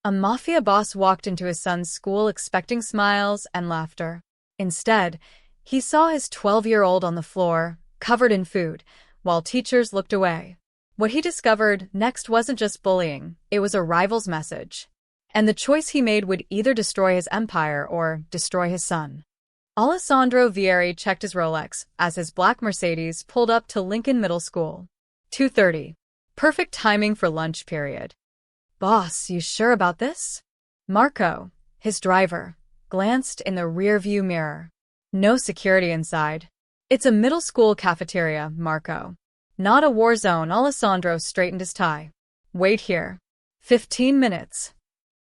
A Mafia boss walked into his son's school expecting smiles and laughter. Instead, he saw his 12-year-old on the floor, covered in food, while teachers looked away. What he discovered next wasn't just bullying, it was a rival's message. And the choice he made would either destroy his empire or destroy his son. Alessandro Vieri checked his Rolex as his black Mercedes pulled up to Lincoln Middle School. 2:30. Perfect timing for lunch period. Boss, you sure about this? Marco, his driver, glanced in the rearview mirror. No security inside. It's a middle school cafeteria, Marco. Not a war zone. Alessandro straightened his tie. Wait here. 15 minutes.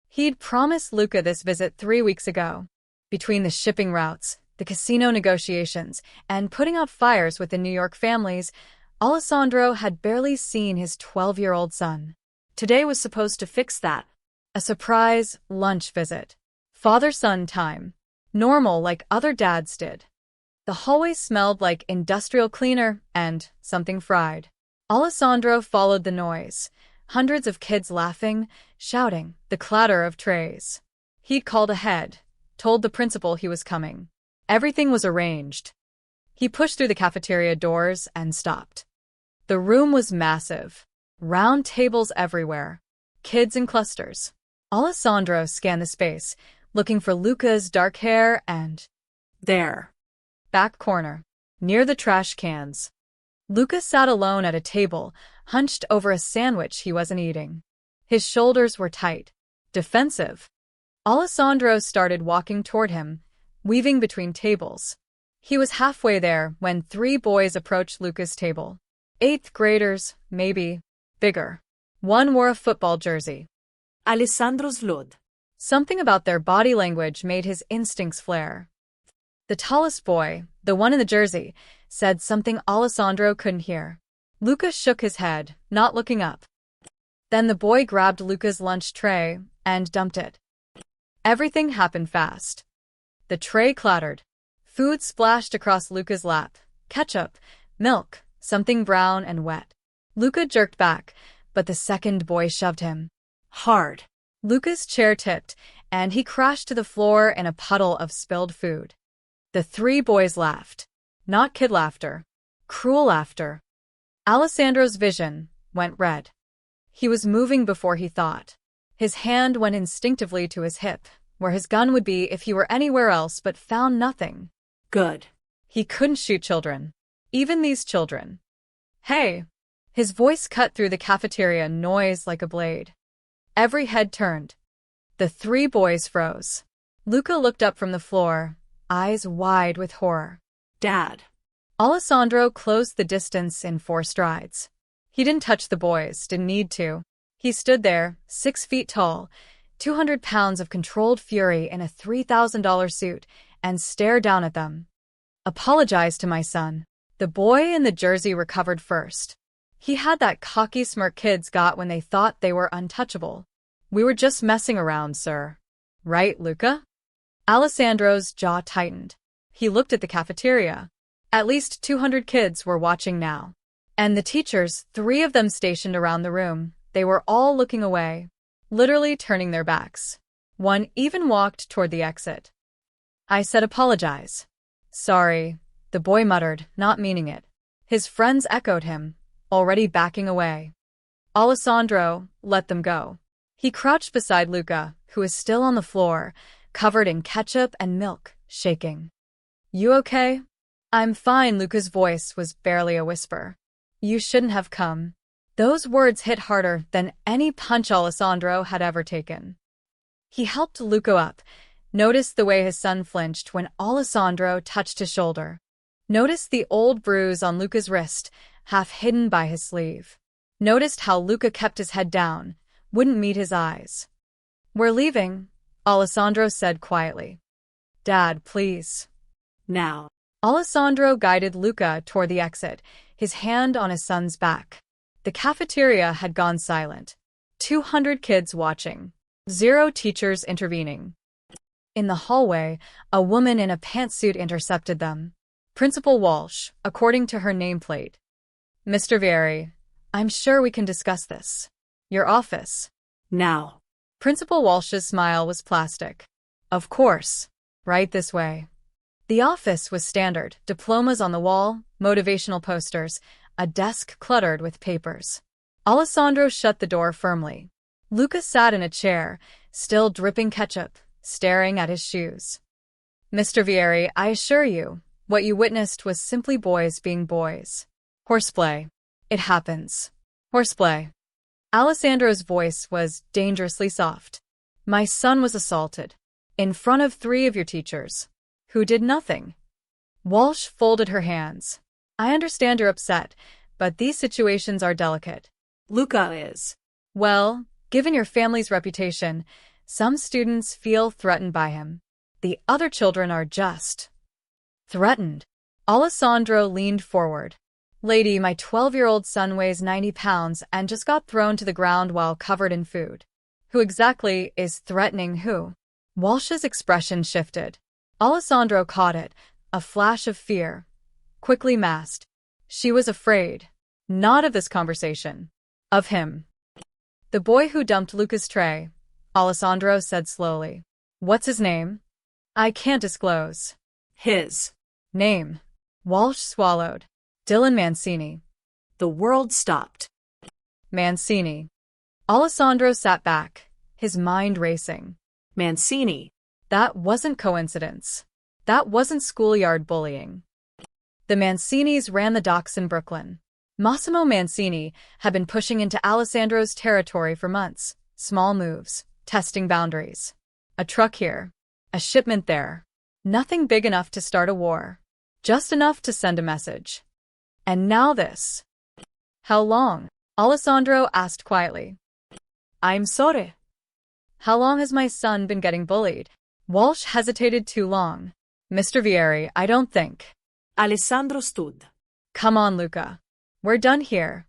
He'd promised Luca this visit 3 weeks ago. Between the shipping routes, the casino negotiations, and putting out fires with the New York families, Alessandro had barely seen his 12-year-old son. Today was supposed to fix that. A surprise lunch visit. Father-son time. Normal like other dads did. The hallway smelled like industrial cleaner and something fried. Alessandro followed the noise. Hundreds of kids laughing, shouting, the clatter of trays. He'd called ahead, told the principal he was coming. Everything was arranged. He pushed through the cafeteria doors and stopped. The room was massive. Round tables everywhere. Kids in clusters. Alessandro scanned the space, looking for Luca's dark hair and... there. Back corner. Near the trash cans. Luca sat alone at a table, hunched over a sandwich he wasn't eating. His shoulders were tight. Defensive. Alessandro started walking toward him, weaving between tables. He was halfway there when 3 boys approached Luca's table. 8th graders, maybe. Bigger. One wore a football jersey. Alessandro slowed. Something about their body language made his instincts flare. The tallest boy, the one in the jersey, said something Alessandro couldn't hear. Luca shook his head, not looking up. Then the boy grabbed Luca's lunch tray and dumped it. Everything happened fast. The tray clattered. Food splashed across Luca's lap. Ketchup, milk, something brown and wet. Luca jerked back, but the second boy shoved him. Hard. Luca's chair tipped, and he crashed to the floor in a puddle of spilled food. The 3 boys laughed. Not kid laughter. Cruel laughter. Alessandro's vision went red. He was moving before he thought. His hand went instinctively to his hip, where his gun would be if he were anywhere else, but found nothing. Good. He couldn't shoot children. Even these children. Hey! His voice cut through the cafeteria noise like a blade. Every head turned. The 3 boys froze. Luca looked up from the floor, eyes wide with horror. Dad. Alessandro closed the distance in 4 strides. He didn't touch the boys, didn't need to. He stood there, 6 feet tall, 200 pounds of controlled fury in a $3,000 suit, and stared down at them. Apologize to my son. The boy in the jersey recovered first. He had that cocky smirk kids got when they thought they were untouchable. We were just messing around, sir. Right, Luca? Alessandro's jaw tightened. He looked at the cafeteria. At least 200 kids were watching now. And the teachers, 3 of them stationed around the room, they were all looking away, literally turning their backs. One even walked toward the exit. I said apologize. Sorry, the boy muttered, not meaning it. His friends echoed him, already backing away. Alessandro let them go. He crouched beside Luca, who was still on the floor, covered in ketchup and milk, shaking. You okay? I'm fine. Luca's voice was barely a whisper. You shouldn't have come. Those words hit harder than any punch Alessandro had ever taken. He helped Luca up, noticed the way his son flinched when Alessandro touched his shoulder. Noticed the old bruise on Luca's wrist, half hidden by his sleeve. Noticed how Luca kept his head down, wouldn't meet his eyes. We're leaving, Alessandro said quietly. Dad, please. Now. Alessandro guided Luca toward the exit, his hand on his son's back. The cafeteria had gone silent. 200 kids watching. 0 teachers intervening. In the hallway, a woman in a pantsuit intercepted them. Principal Walsh, according to her nameplate. Mr. Vieri, I'm sure we can discuss this. Your office. Now. Principal Walsh's smile was plastic. Of course. Right this way. The office was standard, diplomas on the wall, motivational posters, a desk cluttered with papers. Alessandro shut the door firmly. Luca sat in a chair, still dripping ketchup, staring at his shoes. Mr. Vieri, I assure you, what you witnessed was simply boys being boys. Horseplay. It happens. Horseplay. Alessandro's voice was dangerously soft. My son was assaulted. In front of 3 of your teachers. Who did nothing. Walsh folded her hands. I understand you're upset, but these situations are delicate. Luca is. Well, given your family's reputation, some students feel threatened by him. The other children are just threatened. Alessandro leaned forward. Lady, my 12-year-old son weighs 90 pounds and just got thrown to the ground while covered in food. Who exactly is threatening who? Walsh's expression shifted. Alessandro caught it, a flash of fear. Quickly masked. She was afraid. Not of this conversation. Of him. The boy who dumped Luca's tray. Alessandro said slowly. What's his name? I can't disclose. His. Name. Walsh swallowed. Dylan Mancini. The world stopped. Mancini. Alessandro sat back, his mind racing. Mancini. That wasn't coincidence. That wasn't schoolyard bullying. The Mancinis ran the docks in Brooklyn. Massimo Mancini had been pushing into Alessandro's territory for months. Small moves, testing boundaries. A truck here. A shipment there. Nothing big enough to start a war. Just enough to send a message. And now this. How long? Alessandro asked quietly. I'm sorry. How long has my son been getting bullied? Walsh hesitated too long. Mr. Vieri, I don't think. Alessandro stood. Come on, Luca. We're done here.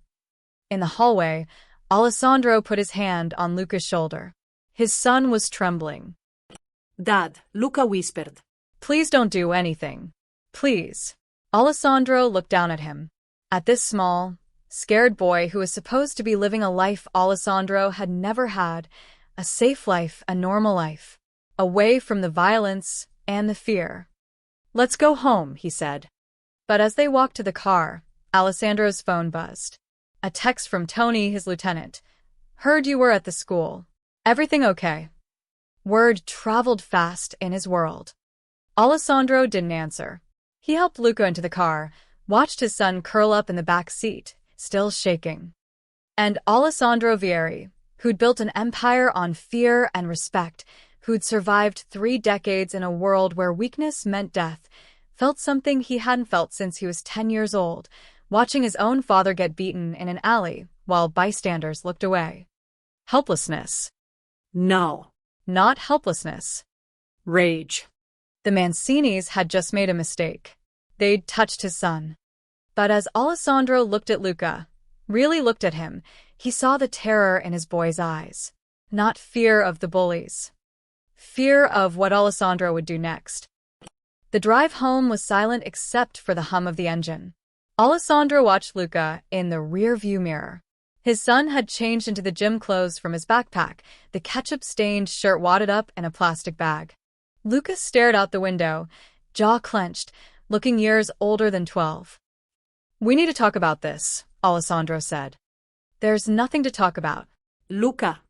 In the hallway, Alessandro put his hand on Luca's shoulder. His son was trembling. Dad, Luca whispered. Please don't do anything. Please. Alessandro looked down at him. At this small, scared boy who was supposed to be living a life Alessandro had never had, a safe life, a normal life, away from the violence and the fear. Let's go home, he said. But as they walked to the car, Alessandro's phone buzzed. A text from Tony, his lieutenant. Heard you were at the school. Everything okay? Word traveled fast in his world. Alessandro didn't answer. He helped Luca into the car, watched his son curl up in the back seat, still shaking. And Alessandro Vieri, who'd built an empire on fear and respect, who'd survived 3 decades in a world where weakness meant death, felt something he hadn't felt since he was 10 years old, watching his own father get beaten in an alley while bystanders looked away. Helplessness. No. Not helplessness. Rage. The Mancinis had just made a mistake. They'd touched his son. But as Alessandro looked at Luca, really looked at him, he saw the terror in his boy's eyes. Not fear of the bullies. Fear of what Alessandro would do next. The drive home was silent except for the hum of the engine. Alessandro watched Luca in the rear-view mirror. His son had changed into the gym clothes from his backpack, the ketchup-stained shirt wadded up in a plastic bag. Luca stared out the window, jaw clenched, looking years older than 12. We need to talk about this, Alessandro said. There's nothing to talk about. Luca.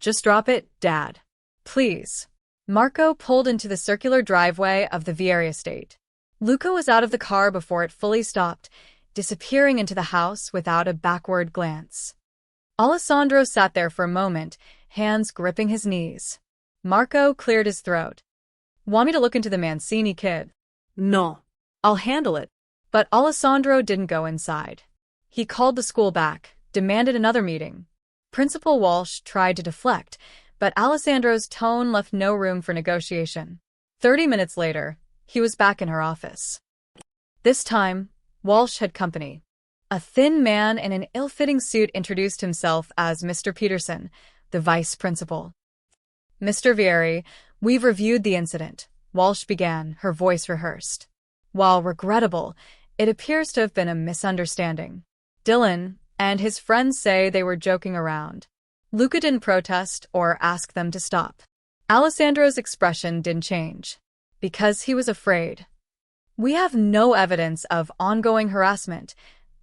Just drop it, Dad. Please. Marco pulled into the circular driveway of the Vieri estate. Luca was out of the car before it fully stopped, disappearing into the house without a backward glance. Alessandro sat there for a moment, hands gripping his knees. Marco cleared his throat. Want me to look into the Mancini kid? No. I'll handle it. But Alessandro didn't go inside. He called the school back, demanded another meeting. Principal Walsh tried to deflect, but Alessandro's tone left no room for negotiation. 30 minutes later, he was back in her office. This time, Walsh had company. A thin man in an ill-fitting suit introduced himself as Mr. Peterson, the vice principal. Mr. Vieri, we've reviewed the incident, Walsh began, her voice rehearsed. While regrettable, it appears to have been a misunderstanding. Dylan and his friends say they were joking around. Luca didn't protest or ask them to stop. Alessandro's expression didn't change. Because he was afraid. We have no evidence of ongoing harassment,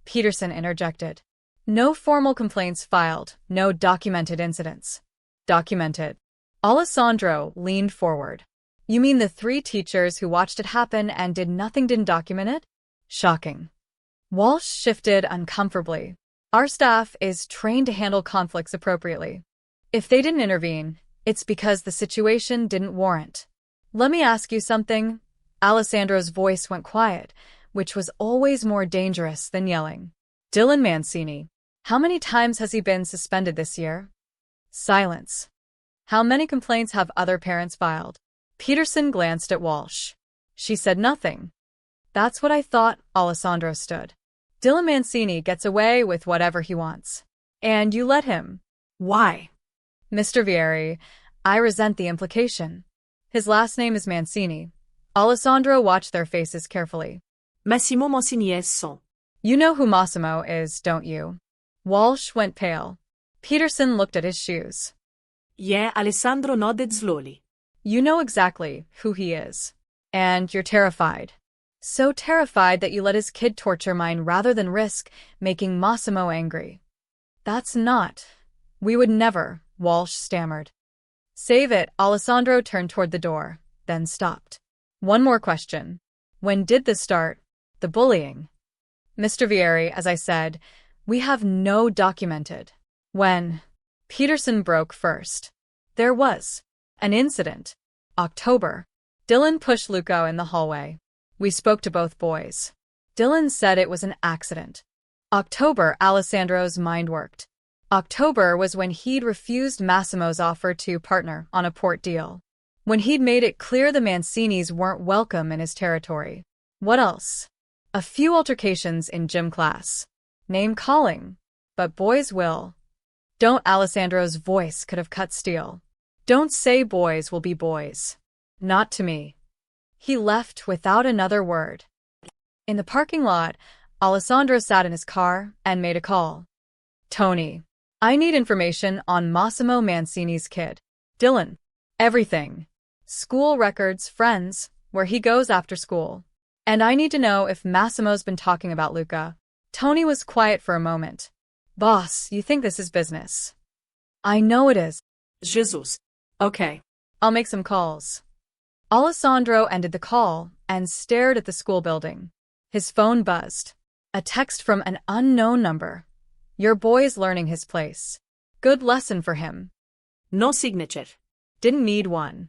Peterson interjected. No formal complaints filed, no documented incidents. Documented. Alessandro leaned forward. You mean the 3 teachers who watched it happen and did nothing didn't document it? Shocking. Walsh shifted uncomfortably. Our staff is trained to handle conflicts appropriately. If they didn't intervene, it's because the situation didn't warrant. Let me ask you something. Alessandro's voice went quiet, which was always more dangerous than yelling. Dylan Mancini. How many times has he been suspended this year? Silence. How many complaints have other parents filed? Peterson glanced at Walsh. She said nothing. That's what I thought. Alessandro stood. Dylan Mancini gets away with whatever he wants. And you let him. Why? Mr. Vieri, I resent the implication. His last name is Mancini. Alessandro watched their faces carefully. Massimo Mancini è son. You know who Massimo is, don't you? Walsh went pale. Peterson looked at his shoes. Yeah, Alessandro nodded slowly. You know exactly who he is. And you're terrified. So terrified that you let his kid torture mine rather than risk making Massimo angry. That's not. We would never, Walsh stammered. Save it. Alessandro turned toward the door, then stopped. One more question. When did this start? The bullying. Mr. Vieri, as I said, we have no documented. When? Peterson broke first. There was an incident. October. Dylan pushed Luca in the hallway. We spoke to both boys. Dylan said it was an accident. October. Alessandro's mind worked. October was when he'd refused Massimo's offer to partner on a port deal. When he'd made it clear the Mancinis weren't welcome in his territory. What else? A few altercations in gym class. Name calling. But boys will. Don't. Alessandro's voice could have cut steel. Don't say boys will be boys. Not to me. He left without another word. In the parking lot, Alessandro sat in his car and made a call. Tony. I need information on Massimo Mancini's kid. Dylan. Everything. School records, friends, where he goes after school. And I need to know if Massimo's been talking about Luca. Tony was quiet for a moment. Boss, you think this is business? I know it is. Jesus. Okay. I'll make some calls. Alessandro ended the call and stared at the school building. His phone buzzed. A text from an unknown number. Your boy's learning his place. Good lesson for him. No signature. Didn't need one.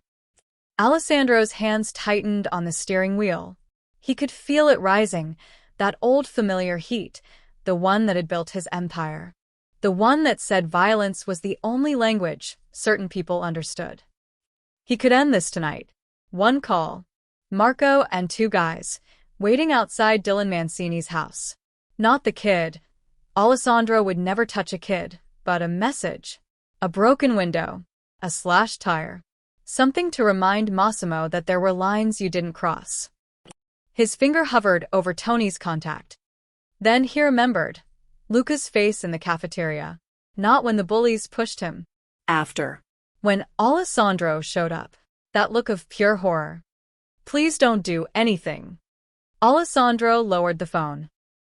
Alessandro's hands tightened on the steering wheel. He could feel it rising, that old familiar heat, the one that had built his empire. The one that said violence was the only language certain people understood. He could end this tonight. One call. Marco and 2 guys, waiting outside Dylan Mancini's house. Not the kid. Alessandro would never touch a kid, but a message. A broken window. A slashed tire. Something to remind Massimo that there were lines you didn't cross. His finger hovered over Tony's contact. Then he remembered. Luca's face in the cafeteria. Not when the bullies pushed him. After. When Alessandro showed up. That look of pure horror. Please don't do anything. Alessandro lowered the phone.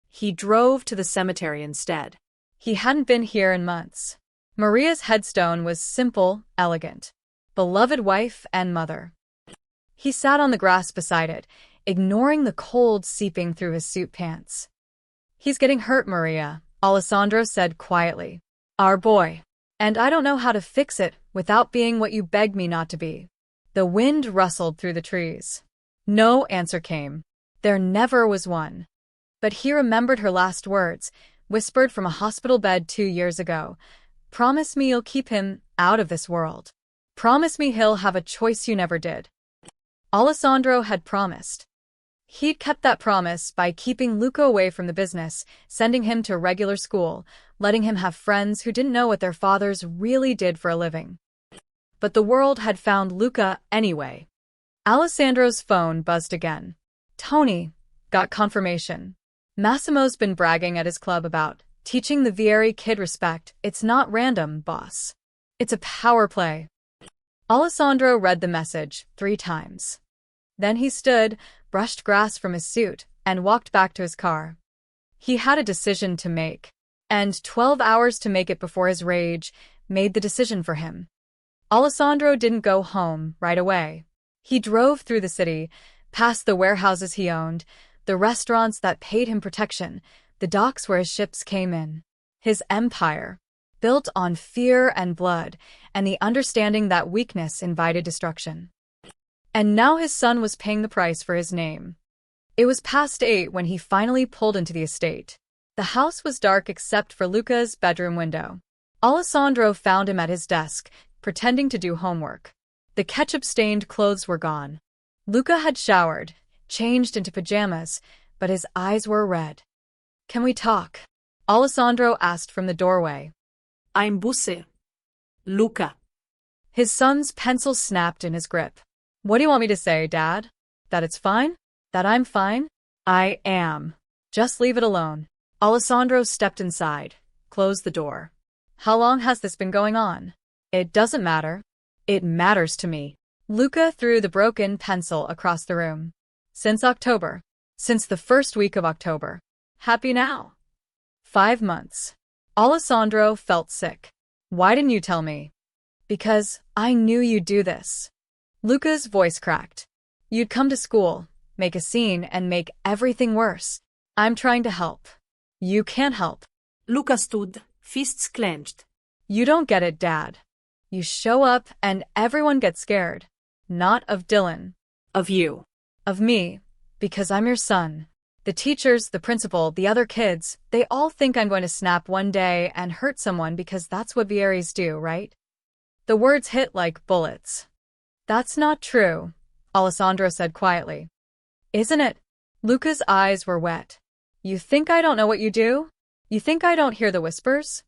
He drove to the cemetery instead. He hadn't been here in months. Maria's headstone was simple, elegant. Beloved wife and mother. He sat on the grass beside it, ignoring the cold seeping through his suit pants. He's getting hurt, Maria, Alessandro said quietly. Our boy. And I don't know how to fix it without being what you begged me not to be. The wind rustled through the trees. No answer came. There never was one. But he remembered her last words, whispered from a hospital bed 2 years ago. Promise me you'll keep him out of this world. Promise me he'll have a choice you never did. Alessandro had promised. He'd kept that promise by keeping Luca away from the business, sending him to regular school, letting him have friends who didn't know what their fathers really did for a living. But the world had found Luca anyway. Alessandro's phone buzzed again. Tony. Got confirmation. Massimo's been bragging at his club about Teaching the Vieri kid respect, it's not random, boss. It's a power play. Alessandro read the message 3 times. Then he stood, brushed grass from his suit, and walked back to his car. He had a decision to make, and 12 hours to make it before his rage made the decision for him. Alessandro didn't go home right away. He drove through the city, past the warehouses he owned, the restaurants that paid him protection, the docks where his ships came in. His empire, built on fear and blood, and the understanding that weakness invited destruction. And now his son was paying the price for his name. It was past 8 when he finally pulled into the estate. The house was dark except for Luca's bedroom window. Alessandro found him at his desk, pretending to do homework. The ketchup-stained clothes were gone. Luca had showered, changed into pajamas, but his eyes were red. "Can we talk?" Alessandro asked from the doorway. I'm Busse. Luca. His son's pencil snapped in his grip. "What do you want me to say, Dad? That it's fine? That I'm fine? I am. Just leave it alone." Alessandro stepped inside, closed the door. "How long has this been going on?" "It doesn't matter. It matters to me." Luca threw the broken pencil across the room. "Since October. Since the first week of October. Happy now." 5 months. Alessandro felt sick. "Why didn't you tell me?" "Because I knew you'd do this." Luca's voice cracked. "You'd come to school, make a scene, and make everything worse. I'm trying to help. You can't help." Luca stood, fists clenched. "You don't get it, Dad. You show up and everyone gets scared. Not of Dylan. Of you. Of me. Because I'm your son. The teachers, the principal, the other kids, they all think I'm going to snap one day and hurt someone because that's what Vieris do, right?" The words hit like bullets. "That's not true," Alessandro said quietly. "Isn't it?" Luca's eyes were wet. "You think I don't know what you do? You think I don't hear the whispers?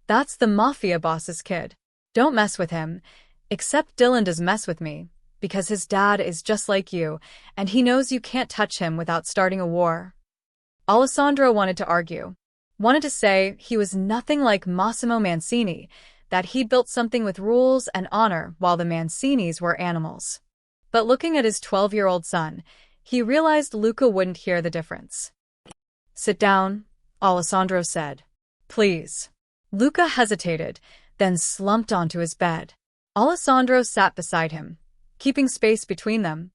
That's the Mafia boss's kid. Don't mess with him. Except Dylan does mess with me, because his dad is just like you, and he knows you can't touch him without starting a war." Alessandro wanted to argue. Wanted to say he was nothing like Massimo Mancini, that he'd built something with rules and honor while the Mancinis were animals. But looking at his 12-year-old son, he realized Luca wouldn't hear the difference. "Sit down," Alessandro said. "Please." Luca hesitated, then slumped onto his bed. Alessandro sat beside him, keeping space between them.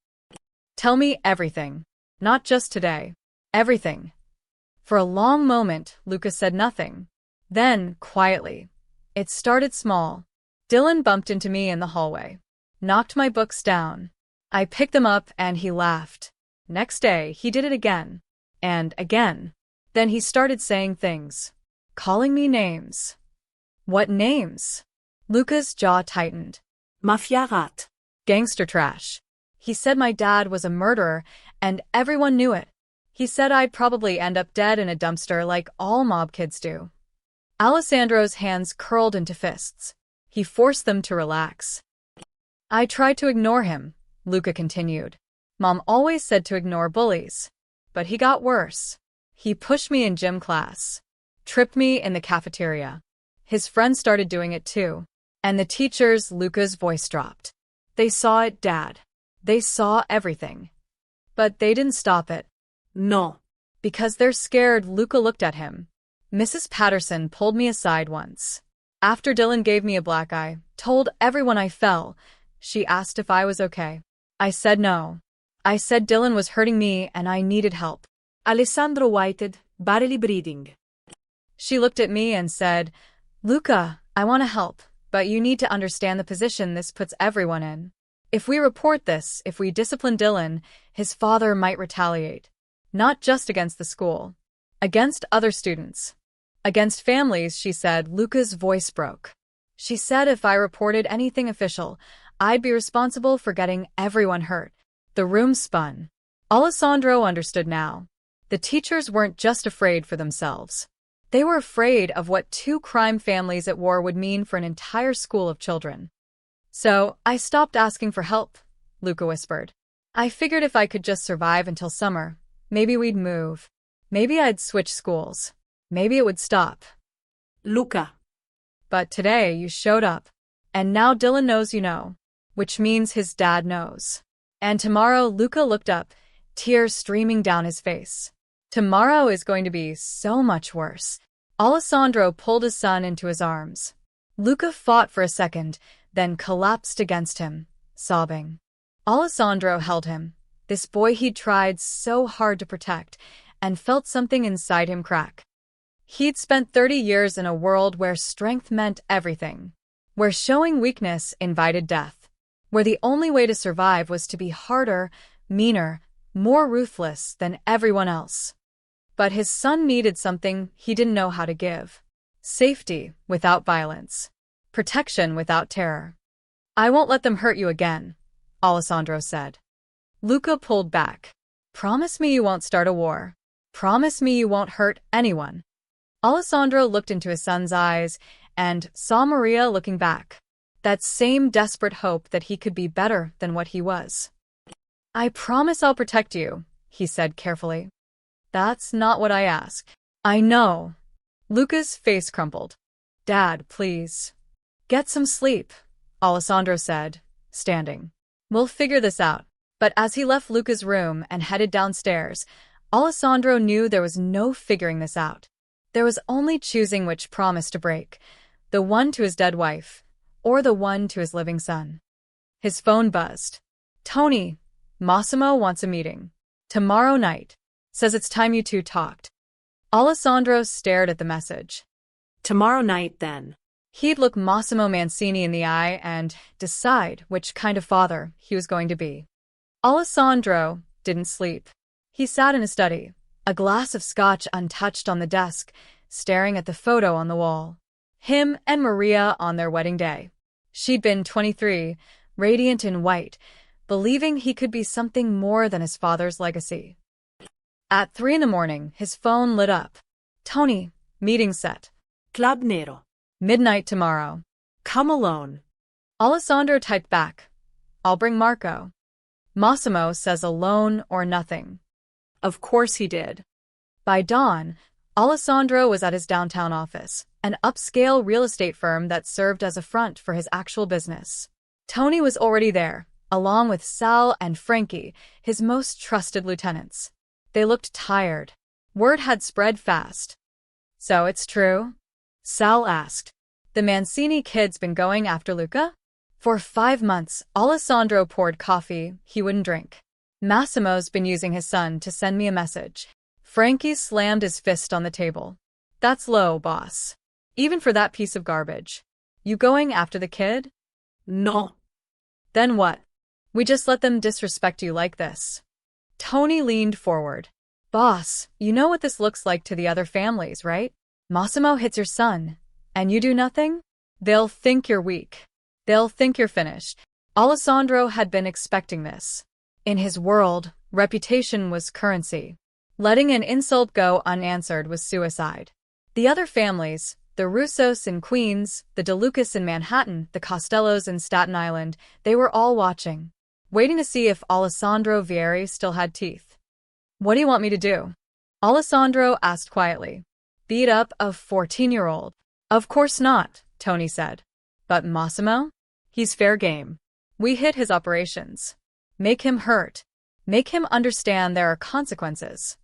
"Tell me everything. Not just today. Everything." For a long moment, Luca said nothing. Then, quietly, "It started small. Dylan bumped into me in the hallway. Knocked my books down. I picked them up and he laughed. Next day, he did it again. And again. Then he started saying things. Calling me names." "What names?" Luca's jaw tightened. Mafia rat. "Gangster trash. He said my dad was a murderer, and everyone knew it. He said I'd probably end up dead in a dumpster like all mob kids do." Alessandro's hands curled into fists. He forced them to relax. "I tried to ignore him," Luca continued. "Mom always said to ignore bullies. But he got worse. He pushed me in gym class. Tripped me in the cafeteria. His friends started doing it too. And the teachers," Luca's voice dropped. "They saw it, Dad. They saw everything. But they didn't stop it." No. "Because they're scared," Luca looked at him. "Mrs. Patterson pulled me aside once. After Dylan gave me a black eye, told everyone I fell. She asked if I was okay. I said no. I said Dylan was hurting me and I needed help." Alessandro waited, barely breathing. She looked at me and said, "Luca, I want to help, but you need to understand the position this puts everyone in. If we report this, if we discipline Dylan, his father might retaliate. Not just against the school. Against other students. Against families," she said. Luca's voice broke. "She said if I reported anything official, I'd be responsible for getting everyone hurt." The room spun. Alessandro understood now. The teachers weren't just afraid for themselves. They were afraid of what 2 crime families at war would mean for an entire school of children. "So, I stopped asking for help," Luca whispered. "I figured if I could just survive until summer, maybe we'd move. Maybe I'd switch schools. Maybe it would stop. Luca. But today you showed up. And now Dylan knows you know, which means his dad knows. And tomorrow Luca looked up, tears streaming down his face. Tomorrow is going to be so much worse. Alessandro pulled his son into his arms. Luca fought for a second, then collapsed against him, sobbing. Alessandro held him, this boy he'd tried so hard to protect, and felt something inside him crack. He'd spent 30 years in a world where strength meant everything, where showing weakness invited death, where the only way to survive was to be harder, meaner, more ruthless than everyone else. But his son needed something he didn't know how to give. Safety without violence. Protection without terror. I won't let them hurt you again, Alessandro said. Luca pulled back. Promise me you won't start a war. Promise me you won't hurt anyone. Alessandro looked into his son's eyes and saw Maria looking back. That same desperate hope that he could be better than what he was. I promise I'll protect you, he said carefully. That's not what I asked. I know. Luca's face crumpled. Dad, please. Get some sleep, Alessandro said, standing. We'll figure this out. But as he left Luca's room and headed downstairs, Alessandro knew there was no figuring this out. There was only choosing which promise to break, the one to his dead wife, or the one to his living son. His phone buzzed. Tony, Massimo wants a meeting. Tomorrow night. Says it's time you two talked. Alessandro stared at the message. Tomorrow night, then. He'd look Massimo Mancini in the eye and decide which kind of father he was going to be. Alessandro didn't sleep. He sat in his study, a glass of scotch untouched on the desk, staring at the photo on the wall. Him and Maria on their wedding day. She'd been 23, radiant in white, believing he could be something more than his father's legacy. At 3 a.m, his phone lit up. Tony, meeting set. Club Nero. Midnight tomorrow. Come alone. Alessandro typed back. I'll bring Marco. Massimo says alone or nothing. Of course he did. By dawn, Alessandro was at his downtown office, an upscale real estate firm that served as a front for his actual business. Tony was already there, along with Sal and Frankie, his most trusted lieutenants. They looked tired. Word had spread fast. So it's true? Sal asked. The Mancini kid's been going after Luca? For 5 months, Alessandro poured coffee he wouldn't drink. Massimo's been using his son to send me a message. Frankie slammed his fist on the table. That's low, boss. Even for that piece of garbage. You going after the kid? No. Then what? We just let them disrespect you like this. Tony leaned forward. Boss, you know what this looks like to the other families, right? Massimo hits your son, and you do nothing? They'll think you're weak. They'll think you're finished. Alessandro had been expecting this. In his world, reputation was currency. Letting an insult go unanswered was suicide. The other families, the Russos in Queens, the DeLucas in Manhattan, the Costellos in Staten Island, they were all watching, waiting to see if Alessandro Vieri still had teeth. What do you want me to do? Alessandro asked quietly. Beat up a 14-year-old. Of course not, Tony said. But Massimo? He's fair game. We hit his operations. Make him hurt. Make him understand there are consequences.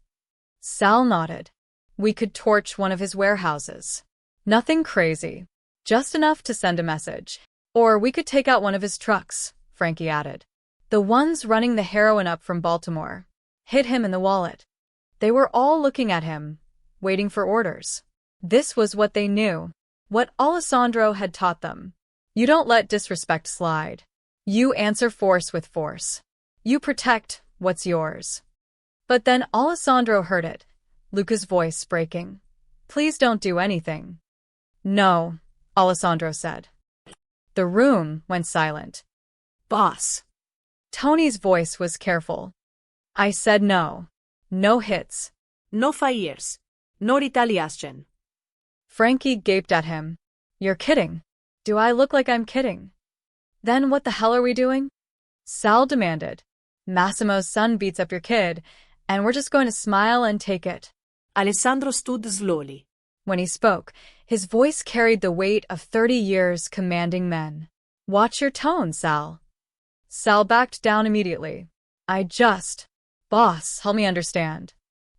Sal nodded. We could torch one of his warehouses. Nothing crazy. Just enough to send a message. Or we could take out one of his trucks, Frankie added. The ones running the heroin up from Baltimore. Hit him in the wallet. They were all looking at him, waiting for orders. This was what they knew, what Alessandro had taught them. You don't let disrespect slide. You answer force with force. You protect what's yours. But then Alessandro heard it, Luca's voice breaking. Please don't do anything. No, Alessandro said. The room went silent. Boss. Tony's voice was careful. I said no. No hits. No fires. No retaliation. Frankie gaped at him. You're kidding. Do I look like I'm kidding? Then what the hell are we doing? Sal demanded. Massimo's son beats up your kid, and we're just going to smile and take it. Alessandro stood slowly. When he spoke, his voice carried the weight of 30 years commanding men. "Watch your tone, Sal." Sal backed down immediately. Boss, help me understand."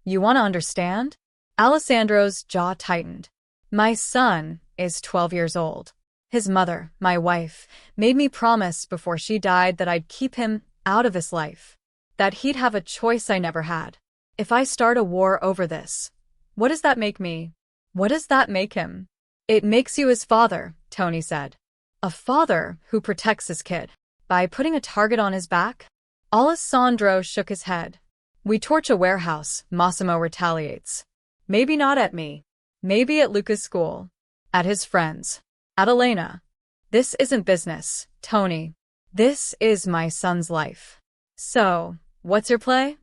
"You want to understand?" Alessandro's jaw tightened. "My son is 12 years old. His mother, my wife, made me promise before she died that I'd keep him out of this life. That he'd have a choice I never had. If I start a war over this, what does that make me? What does that make him?" "It makes you his father," Tony said. "A father who protects his kid. By putting a target on his back?" Alessandro shook his head. "We torch a warehouse," Massimo retaliates. "Maybe not at me. Maybe at Luca's school. At his friends. At Elena. This isn't business, Tony. This is my son's life." "So, what's your play?"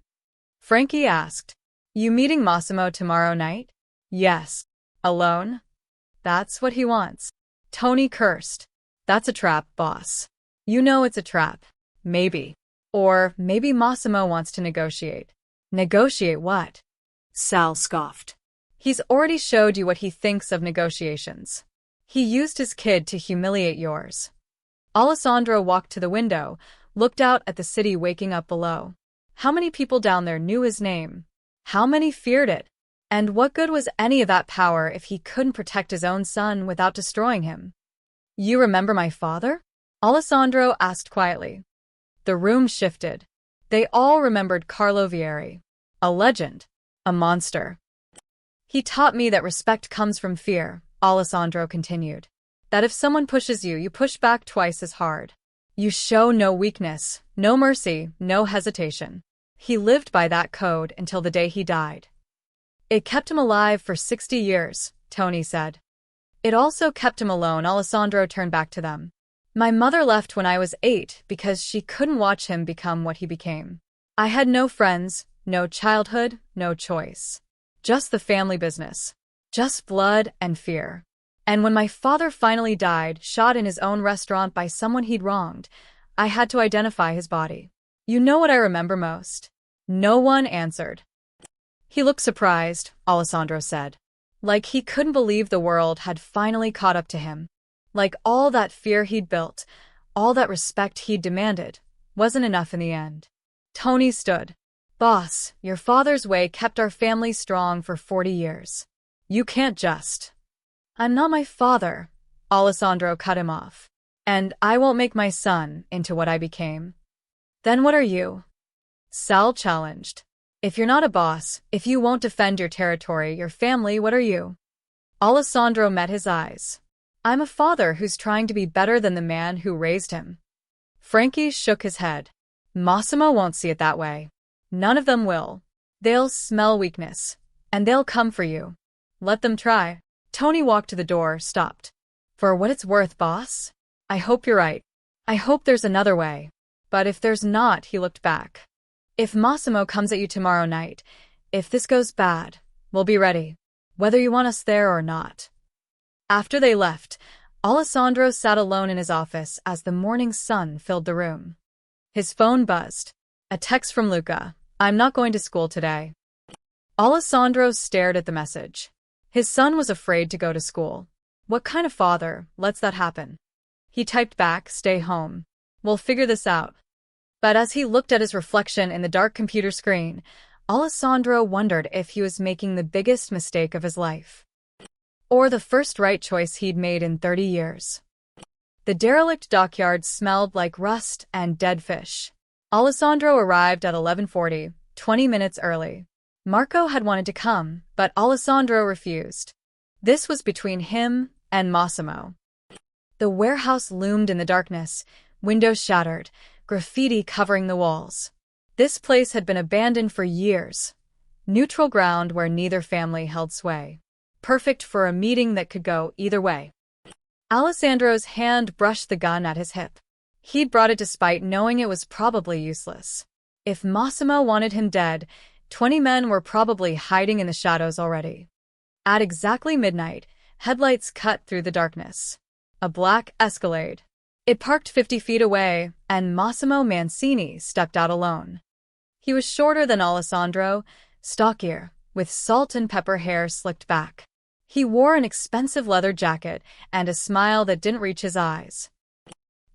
Frankie asked. "You meeting Massimo tomorrow night?" "Yes." "Alone?" "That's what he wants." Tony cursed. "That's a trap, boss. You know it's a trap. Maybe. Or maybe Massimo wants to negotiate." "Negotiate what?" Sal scoffed. "He's already showed you what he thinks of negotiations. He used his kid to humiliate yours." Alessandro walked to the window, looked out at the city waking up below. How many people down there knew his name? How many feared it? And what good was any of that power if he couldn't protect his own son without destroying him? "You remember my father?" Alessandro asked quietly. The room shifted. They all remembered Carlo Vieri. A legend. A monster. "He taught me that respect comes from fear," Alessandro continued. "That if someone pushes you, you push back twice as hard. You show no weakness, no mercy, no hesitation." He lived by that code until the day he died. "It kept him alive for 60 years, Tony said. "It also kept him alone." Alessandro turned back to them. "My mother left when I was 8 because she couldn't watch him become what he became. I had no friends, no childhood, no choice. Just the family business. Just blood and fear. And when my father finally died, shot in his own restaurant by someone he'd wronged, I had to identify his body. You know what I remember most?" No one answered. "He looked surprised," Alessandro said. Like he couldn't believe the world had finally caught up to him. Like all that fear he'd built, all that respect he'd demanded, wasn't enough in the end. Tony stood. "Boss, your father's way kept our family strong for 40 years. You can't just—" "I'm not my father," Alessandro cut him off. "And I won't make my son into what I became." "Then what are you?" Sal challenged. "If you're not a boss, if you won't defend your territory, your family, what are you?" Alessandro met his eyes. "I'm a father who's trying to be better than the man who raised him." Frankie shook his head. "Massimo won't see it that way. None of them will. They'll smell weakness, and they'll come for you. Let them try." Tony walked to the door, stopped. "For what it's worth, boss, I hope you're right. I hope there's another way. But if there's not," he looked back. "If Massimo comes at you tomorrow night, if this goes bad, we'll be ready, whether you want us there or not." After they left, Alessandro sat alone in his office as the morning sun filled the room. His phone buzzed. A text from Luca. "I'm not going to school today." Alessandro stared at the message. His son was afraid to go to school. What kind of father lets that happen? He typed back, "Stay home. We'll figure this out." But as he looked at his reflection in the dark computer screen, Alessandro wondered if he was making the biggest mistake of his life. Or the first right choice he'd made in 30 years. The derelict dockyard smelled like rust and dead fish. Alessandro arrived at 11:40, 20 minutes early. Marco had wanted to come, but Alessandro refused. This was between him and Massimo. The warehouse loomed in the darkness, windows shattered, graffiti covering the walls. This place had been abandoned for years. Neutral ground where neither family held sway. Perfect for a meeting that could go either way. Alessandro's hand brushed the gun at his hip. He'd brought it despite knowing it was probably useless. If Massimo wanted him dead, 20 men were probably hiding in the shadows already. At exactly midnight, headlights cut through the darkness. A black Escalade. It parked 50 feet away, and Massimo Mancini stepped out alone. He was shorter than Alessandro, stockier, with salt and pepper hair slicked back. He wore an expensive leather jacket and a smile that didn't reach his eyes.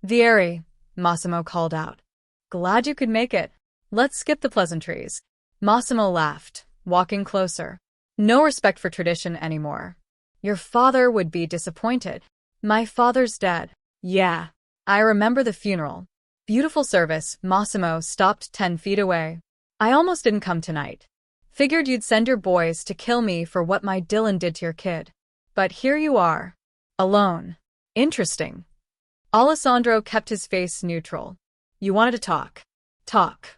"Vieri," Massimo called out. "Glad you could make it. Let's skip the pleasantries." Massimo laughed, walking closer. "No respect for tradition anymore. Your father would be disappointed." "My father's dead." "Yeah. I remember the funeral. Beautiful service." Massimo stopped 10 feet away. "I almost didn't come tonight. Figured you'd send your boys to kill me for what my Dylan did to your kid. But here you are. Alone. Interesting." Alessandro kept his face neutral. "You wanted to talk." "Talk.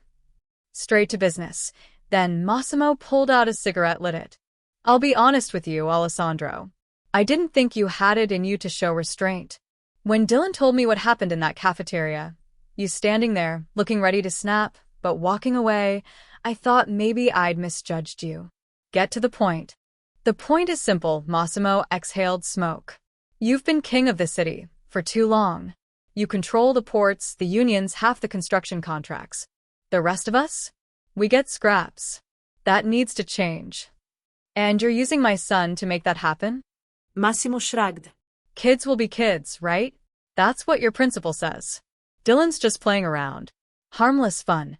Straight to business." Then Massimo pulled out a cigarette, lit it. "I'll be honest with you, Alessandro. I didn't think you had it in you to show restraint. When Dylan told me what happened in that cafeteria, you standing there, looking ready to snap, but walking away, I thought maybe I'd misjudged you. Get to the point." "The point is simple." Massimo exhaled smoke. "You've been king of the city for too long. You control the ports, the unions, half the construction contracts. The rest of us? We get scraps. That needs to change. And you're using my son to make that happen?" Massimo shrugged. "Kids will be kids, right? That's what your principal says. Dylan's just playing around. Harmless fun."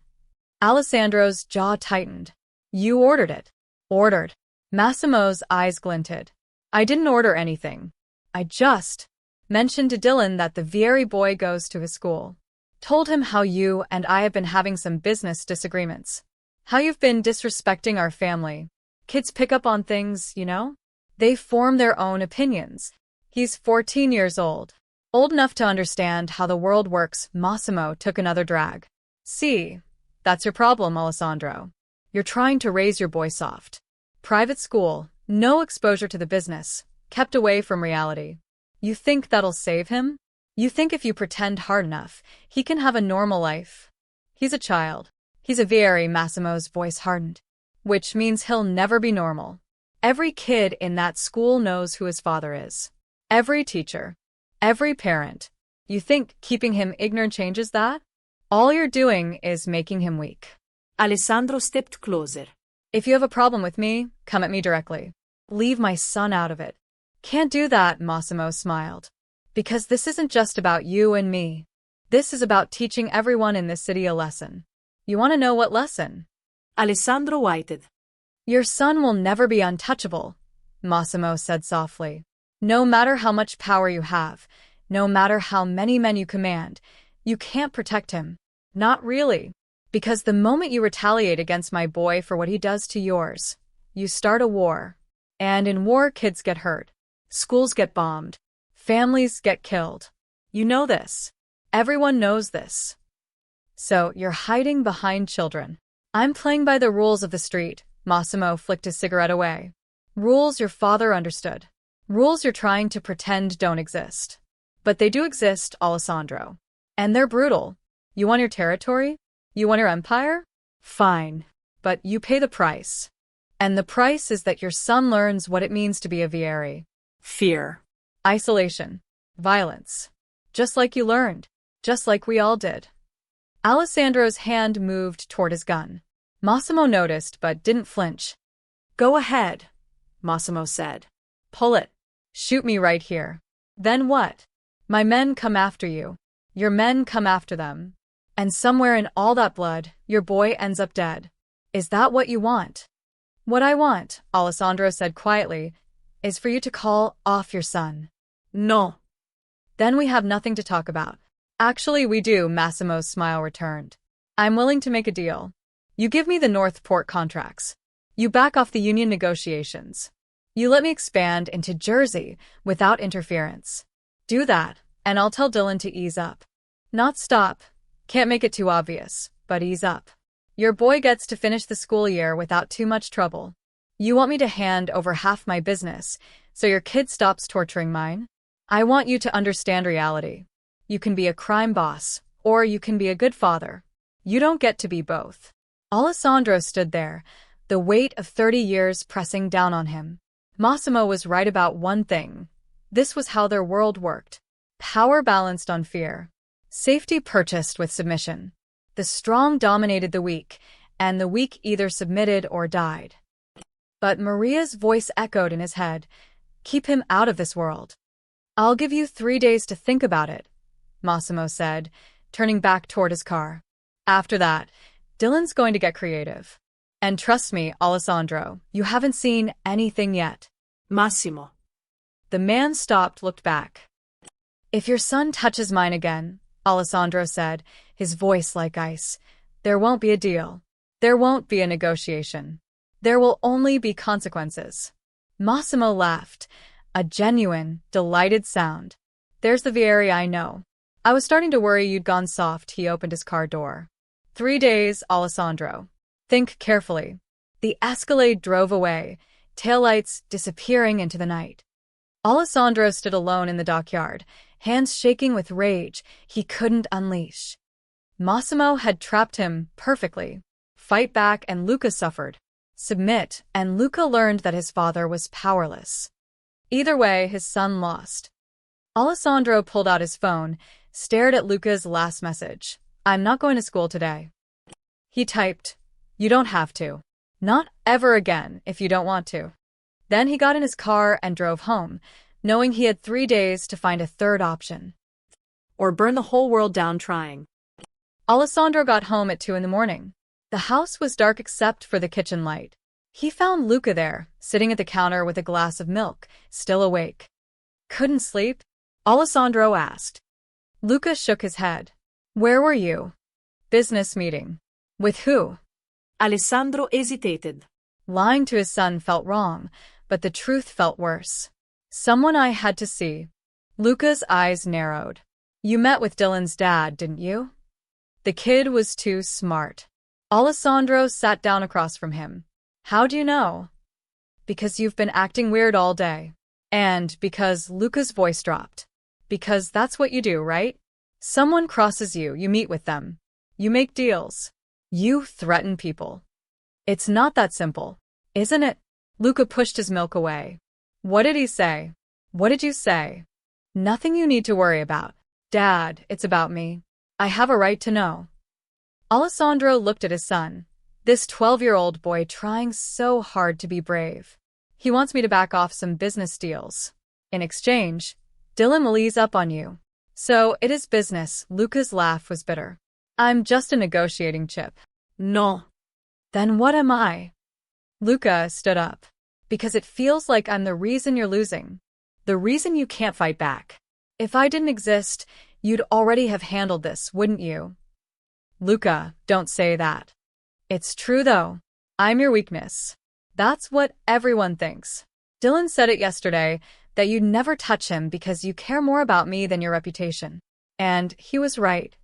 Alessandro's jaw tightened. "You ordered it." "Ordered?" Massimo's eyes glinted. "I didn't order anything. I just mentioned to Dylan that the Vieri boy goes to his school. Told him how you and I have been having some business disagreements. How you've been disrespecting our family. Kids pick up on things, you know? They form their own opinions. He's 14 years old. Old enough to understand how the world works." Massimo took another drag. "See, that's your problem, Alessandro. You're trying to raise your boy soft. Private school, no exposure to the business, kept away from reality. You think that'll save him? You think if you pretend hard enough, he can have a normal life? He's a child. He's a Vieri." Massimo's voice hardened. "Which means he'll never be normal. Every kid in that school knows who his father is. Every teacher. Every parent. You think keeping him ignorant changes that? All you're doing is making him weak." Alessandro stepped closer. "If you have a problem with me, come at me directly. Leave my son out of it." "Can't do that," Massimo smiled. "Because this isn't just about you and me. This is about teaching everyone in this city a lesson." "You want to know what lesson?" Alessandro waited. "Your son will never be untouchable," Massimo said softly. "No matter how much power you have, no matter how many men you command, you can't protect him. Not really. Because the moment you retaliate against my boy for what he does to yours, you start a war. And in war, kids get hurt. Schools get bombed. Families get killed. You know this. Everyone knows this. So you're hiding behind children. I'm playing by the rules of the street." Massimo flicked his cigarette away. "Rules your father understood. Rules you're trying to pretend don't exist. But they do exist, Alessandro. And they're brutal. You want your territory? You want your empire? Fine. But you pay the price. And the price is that your son learns what it means to be a Vieri. Fear. Isolation. Violence. Just like you learned. Just like we all did." Alessandro's hand moved toward his gun. Massimo noticed but didn't flinch. "Go ahead," Massimo said. "Pull it. Shoot me right here. Then what? My men come after you. Your men come after them. And somewhere in all that blood, your boy ends up dead. Is that what you want?" "What I want," Alessandro said quietly, "is for you to call off your son." No. "Then we have nothing to talk about." "Actually, we do," Massimo's smile returned. "I'm willing to make a deal. You give me the North Port contracts. You back off the union negotiations. You let me expand into Jersey without interference. Do that, and I'll tell Dylan to ease up. Not stop. Can't make it too obvious, but ease up. Your boy gets to finish the school year without too much trouble. You want me to hand over half my business, so your kid stops torturing mine? I want you to understand reality. You can be a crime boss, or you can be a good father. You don't get to be both." Alessandro stood there, the weight of 30 years pressing down on him. Massimo was right about one thing. This was how their world worked. Power balanced on fear. Safety purchased with submission. The strong dominated the weak, and the weak either submitted or died. But Maria's voice echoed in his head. Keep him out of this world. I'll give you 3 days to think about it, Massimo said, turning back toward his car. After that, Dylan's going to get creative. And trust me, Alessandro, you haven't seen anything yet. Massimo. The man stopped, looked back. If your son touches mine again, Alessandro said, his voice like ice, there won't be a deal. There won't be a negotiation. There will only be consequences. Massimo laughed, a genuine, delighted sound. There's the Vieri I know. I was starting to worry you'd gone soft. He opened his car door. 3 days, Alessandro. Think carefully. The Escalade drove away, taillights disappearing into the night. Alessandro stood alone in the dockyard, hands shaking with rage he couldn't unleash. Massimo had trapped him perfectly. Fight back and Luca suffered. Submit and Luca learned that his father was powerless. Either way, his son lost. Alessandro pulled out his phone, stared at Luca's last message. I'm not going to school today. He typed, you don't have to. Not ever again if you don't want to. Then he got in his car and drove home, knowing he had 3 days to find a third option. Or burn the whole world down trying. Alessandro got home at 2 in the morning. The house was dark except for the kitchen light. He found Luca there, sitting at the counter with a glass of milk, still awake. Couldn't sleep? Alessandro asked. Luca shook his head. Where were you? Business meeting. With who? Alessandro hesitated. Lying to his son felt wrong, but the truth felt worse. Someone I had to see. Luca's eyes narrowed. You met with Dylan's dad, didn't you? The kid was too smart. Alessandro sat down across from him. How do you know? Because you've been acting weird all day. And because Luca's voice dropped. Because that's what you do, right? Someone crosses you, you meet with them. You make deals. You threaten people. It's not that simple, isn't it? Luca pushed his milk away. What did he say? What did you say? Nothing you need to worry about. Dad, it's about me. I have a right to know. Alessandro looked at his son. This 12-year-old boy trying so hard to be brave. He wants me to back off some business deals. In exchange, Dylan will ease up on you. So it is business. Luca's laugh was bitter. I'm just a negotiating chip. No. Then what am I? Luca stood up. Because it feels like I'm the reason you're losing. The reason you can't fight back. If I didn't exist, you'd already have handled this, wouldn't you? Luca, don't say that. It's true though. I'm your weakness. That's what everyone thinks. Dylan said it yesterday, that you'd never touch him because you care more about me than your reputation. And he was right.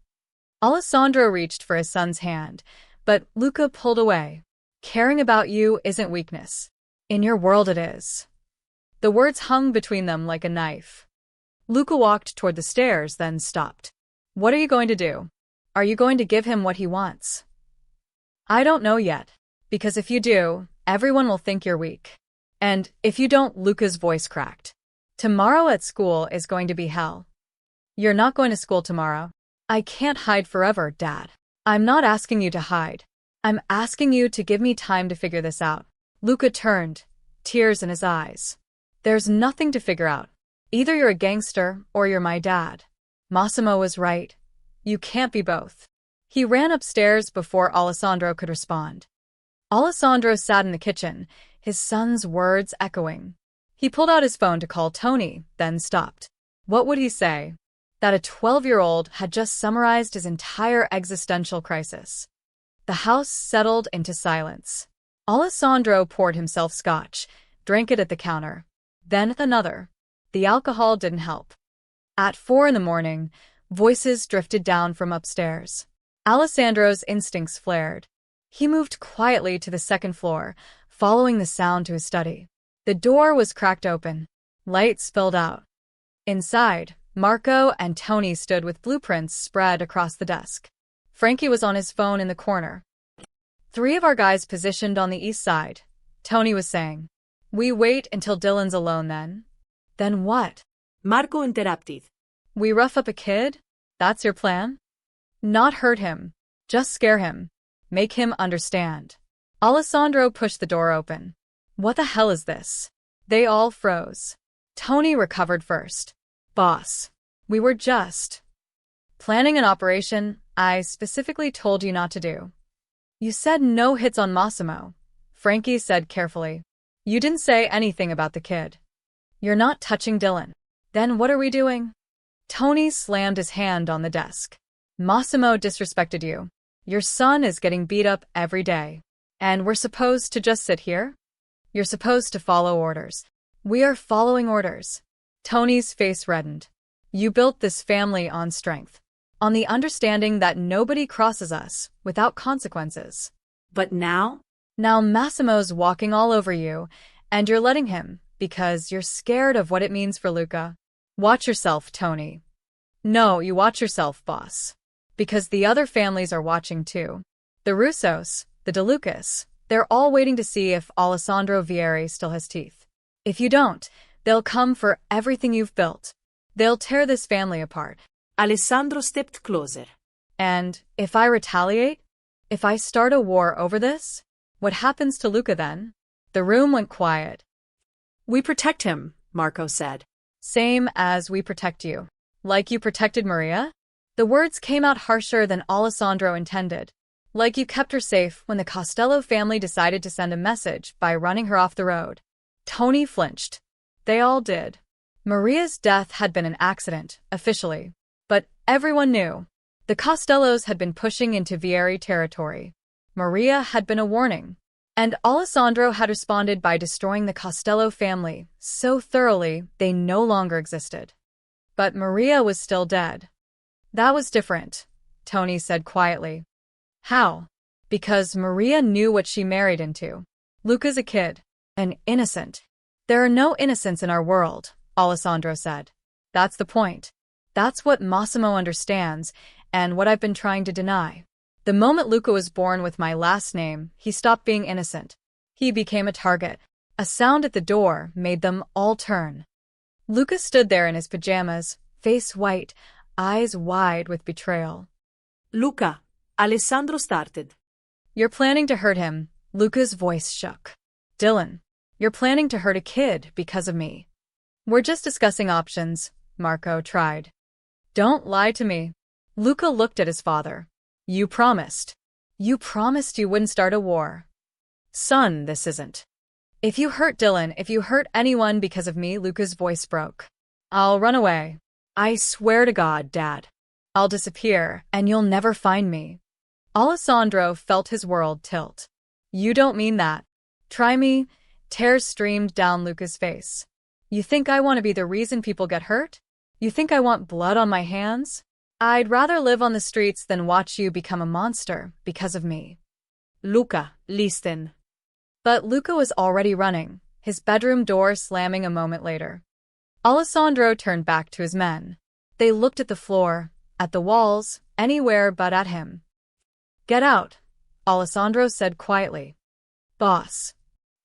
Alessandro reached for his son's hand, but Luca pulled away. Caring about you isn't weakness. In your world it is. The words hung between them like a knife. Luca walked toward the stairs, then stopped. What are you going to do? Are you going to give him what he wants? I don't know yet. Because if you do, everyone will think you're weak. And if you don't, Luca's voice cracked. Tomorrow at school is going to be hell. You're not going to school tomorrow. I can't hide forever, Dad. I'm not asking you to hide. I'm asking you to give me time to figure this out. Luca turned, tears in his eyes. There's nothing to figure out. Either you're a gangster or you're my dad. Massimo was right. You can't be both. He ran upstairs before Alessandro could respond. Alessandro sat in the kitchen, his son's words echoing. He pulled out his phone to call Tony, then stopped. What would he say? That a 12-year-old had just summarized his entire existential crisis. The house settled into silence. Alessandro poured himself scotch, drank it at the counter. Then another. The alcohol didn't help. At 4 in the morning, voices drifted down from upstairs. Alessandro's instincts flared. He moved quietly to the second floor, following the sound to his study. The door was cracked open. Light spilled out. Inside, Marco and Tony stood with blueprints spread across the desk. Frankie was on his phone in the corner. 3 of our guys positioned on the east side, Tony was saying. We wait until Dylan's alone then? Then what? Marco interrupted. We rough up a kid? That's your plan? Not hurt him. Just scare him. Make him understand. Alessandro pushed the door open. What the hell is this? They all froze. Tony recovered first. Boss, we were just planning an operation I specifically told you not to do. You said no hits on Massimo, Frankie said carefully. You didn't say anything about the kid. You're not touching Dylan. Then what are we doing? Tony slammed his hand on the desk. Massimo disrespected you. Your son is getting beat up every day. And we're supposed to just sit here? You're supposed to follow orders. We are following orders. Tony's face reddened. You built this family on strength, on the understanding that nobody crosses us without consequences. But now? Now Massimo's walking all over you, and you're letting him because you're scared of what it means for Luca. Watch yourself, Tony. No, you watch yourself, boss. Because the other families are watching too. The Russos, the De Lucas, they're all waiting to see if Alessandro Vieri still has teeth. If you don't, they'll come for everything you've built. They'll tear this family apart. Alessandro stepped closer. And if I retaliate? If I start a war over this? What happens to Luca then? The room went quiet. We protect him, Marco said. Same as we protect you. Like you protected Maria? The words came out harsher than Alessandro intended. Like you kept her safe when the Costello family decided to send a message by running her off the road. Tony flinched. They all did. Maria's death had been an accident, officially. But everyone knew. The Costellos had been pushing into Vieri territory. Maria had been a warning. And Alessandro had responded by destroying the Costello family so thoroughly they no longer existed. But Maria was still dead. That was different, Tony said quietly. How? Because Maria knew what she married into. Luca's a kid. An innocent. There are no innocents in our world, Alessandro said. That's the point. That's what Massimo understands, and what I've been trying to deny. The moment Luca was born with my last name, he stopped being innocent. He became a target. A sound at the door made them all turn. Luca stood there in his pajamas, face white, eyes wide with betrayal. Luca, Alessandro started. You're planning to hurt him. Luca's voice shook. Dylan, you're planning to hurt a kid because of me. We're just discussing options, Marco tried. Don't lie to me. Luca looked at his father. You promised. You promised you wouldn't start a war. Son, this isn't. If you hurt Dylan, if you hurt anyone because of me, Luca's voice broke. I'll run away. I swear to God, Dad. I'll disappear, and you'll never find me. Alessandro felt his world tilt. You don't mean that. Try me. Tears streamed down Luca's face. You think I want to be the reason people get hurt? You think I want blood on my hands? I'd rather live on the streets than watch you become a monster because of me. Luca, listen. But Luca was already running, his bedroom door slamming a moment later. Alessandro turned back to his men. They looked at the floor, at the walls, anywhere but at him. Get out, Alessandro said quietly. Boss.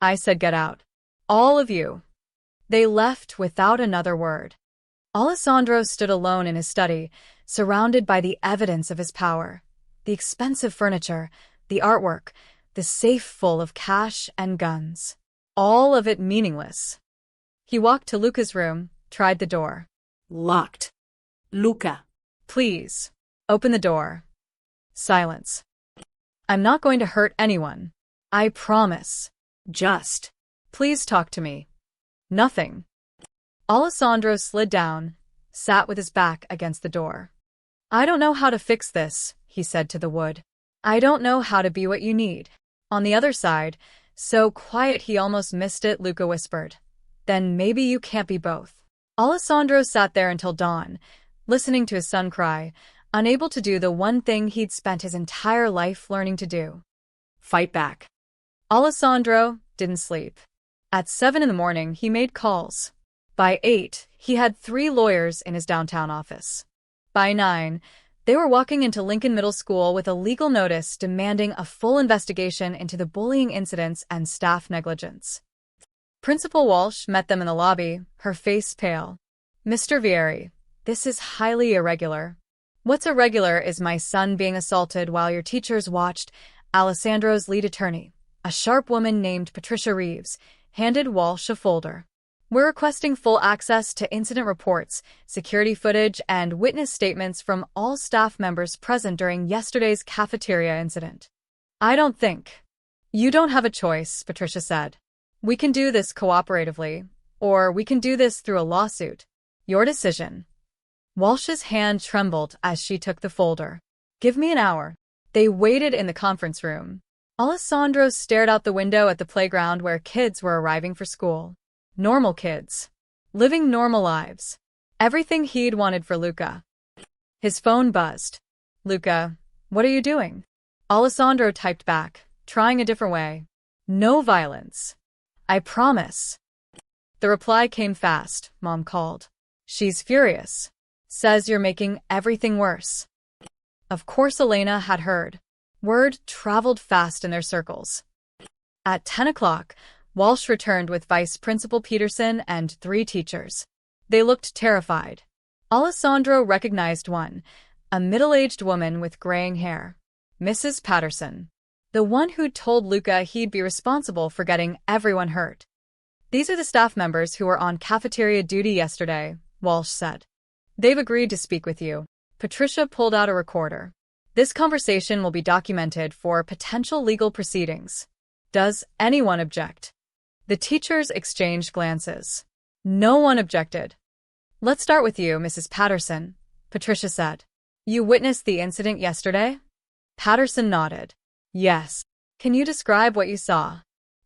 I said get out. All of you. They left without another word. Alessandro stood alone in his study, surrounded by the evidence of his power. The expensive furniture, the artwork, the safe full of cash and guns. All of it meaningless. He walked to Luca's room, tried the door. Locked. Luca. Please. Open the door. Silence. I'm not going to hurt anyone. I promise. Just. Please talk to me. Nothing. Alessandro slid down, sat with his back against the door. I don't know how to fix this, he said to the wood. I don't know how to be what you need. On the other side, so quiet he almost missed it, Luca whispered. Then maybe you can't be both. Alessandro sat there until dawn, listening to his son cry, unable to do the one thing he'd spent his entire life learning to do. Fight back. Alessandro didn't sleep. At 7 a.m, he made calls. By 8, he had 3 lawyers in his downtown office. By 9, they were walking into Lincoln Middle School with a legal notice demanding a full investigation into the bullying incidents and staff negligence. Principal Walsh met them in the lobby, her face pale. Mr. Vieri, this is highly irregular. What's irregular is my son being assaulted while your teachers watched. Alessandro's lead attorney, a sharp woman named Patricia Reeves, handed Walsh a folder. We're requesting full access to incident reports, security footage, and witness statements from all staff members present during yesterday's cafeteria incident. I don't think. You don't have a choice, Patricia said. We can do this cooperatively, or we can do this through a lawsuit. Your decision. Walsh's hand trembled as she took the folder. Give me an hour. They waited in the conference room. Alessandro stared out the window at the playground where kids were arriving for school. Normal kids. Living normal lives. Everything he'd wanted for Luca. His phone buzzed. Luca, what are you doing? Alessandro typed back, trying a different way. No violence. I promise. The reply came fast, Mom called. She's furious. Says you're making everything worse. Of course Elena had heard. Word traveled fast in their circles. At 10 o'clock, Walsh returned with Vice Principal Peterson and 3 teachers. They looked terrified. Alessandro recognized one, a middle-aged woman with graying hair. Mrs. Patterson. The one who'd told Luca he'd be responsible for getting everyone hurt. These are the staff members who were on cafeteria duty yesterday, Walsh said. They've agreed to speak with you. Patricia pulled out a recorder. This conversation will be documented for potential legal proceedings. Does anyone object? The teachers exchanged glances. No one objected. Let's start with you, Mrs. Patterson, Patricia said. You witnessed the incident yesterday? Patterson nodded. Yes. Can you describe what you saw?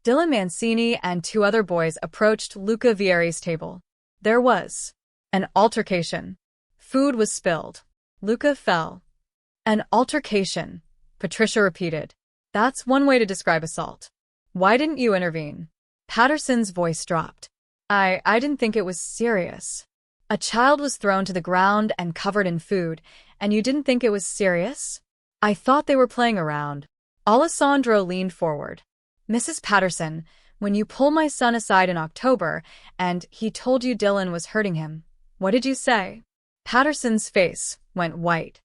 Dylan Mancini and 2 other boys approached Luca Vieri's table. There was an altercation. Food was spilled. Luca fell. An altercation, Patricia repeated. That's one way to describe assault. Why didn't you intervene? Patterson's voice dropped. I didn't think it was serious. A child was thrown to the ground and covered in food, and you didn't think it was serious? I thought they were playing around. Alessandro leaned forward. Mrs. Patterson, when you pulled my son aside in October, and he told you Dylan was hurting him, what did you say? Patterson's face went white.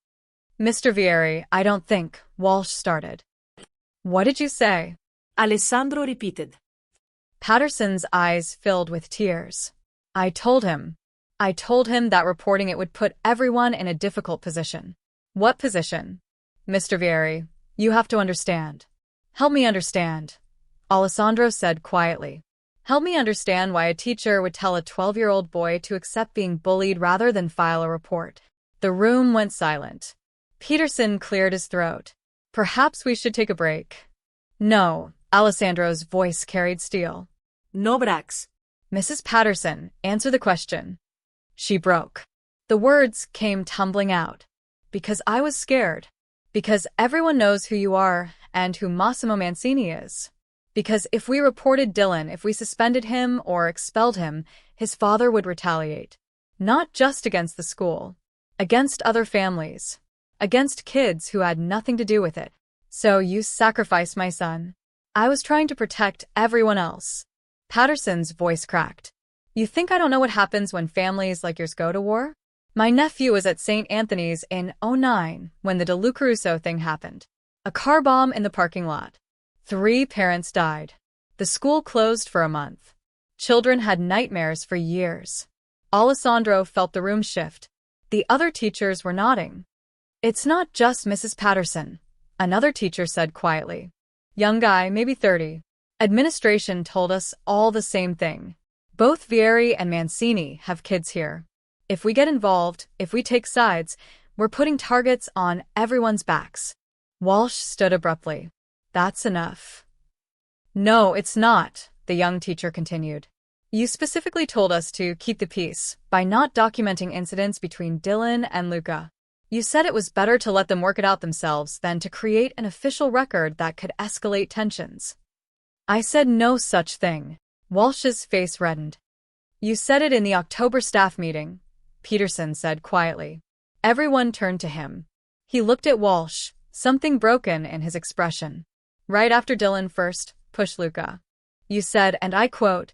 Mr. Vieri, I don't think, Walsh started. What did you say? Alessandro repeated. Patterson's eyes filled with tears. I told him that reporting it would put everyone in a difficult position. What position? Mr. Vieri, you have to understand. Help me understand, Alessandro said quietly. Help me understand why a teacher would tell a 12-year-old boy to accept being bullied rather than file a report. The room went silent. Peterson cleared his throat. Perhaps we should take a break. No, Alessandro's voice carried steel. No breaks. Mrs. Patterson, answer the question. She broke. The words came tumbling out. Because I was scared. Because everyone knows who you are and who Massimo Mancini is. Because if we reported Dylan, if we suspended him or expelled him, his father would retaliate. Not just against the school. Against other families. Against kids who had nothing to do with it. So you sacrificed my son. I was trying to protect everyone else. Patterson's voice cracked. You think I don't know what happens when families like yours go to war? My nephew was at St. Anthony's in '09 when the DeLucaruso thing happened. A car bomb in the parking lot. 3 parents died. The school closed for a month. Children had nightmares for years. Alessandro felt the room shift. The other teachers were nodding. It's not just Mrs. Patterson, another teacher said quietly. Young guy, maybe 30. Administration told us all the same thing. Both Vieri and Mancini have kids here. If we get involved, if we take sides, we're putting targets on everyone's backs. Walsh stood abruptly. That's enough. No, it's not, the young teacher continued. You specifically told us to keep the peace by not documenting incidents between Dylan and Luca. You said it was better to let them work it out themselves than to create an official record that could escalate tensions. I said no such thing. Walsh's face reddened. You said it in the October staff meeting, Peterson said quietly. Everyone turned to him. He looked at Walsh, something broken in his expression. Right after Dylan first pushed Luca. You said, and I quote,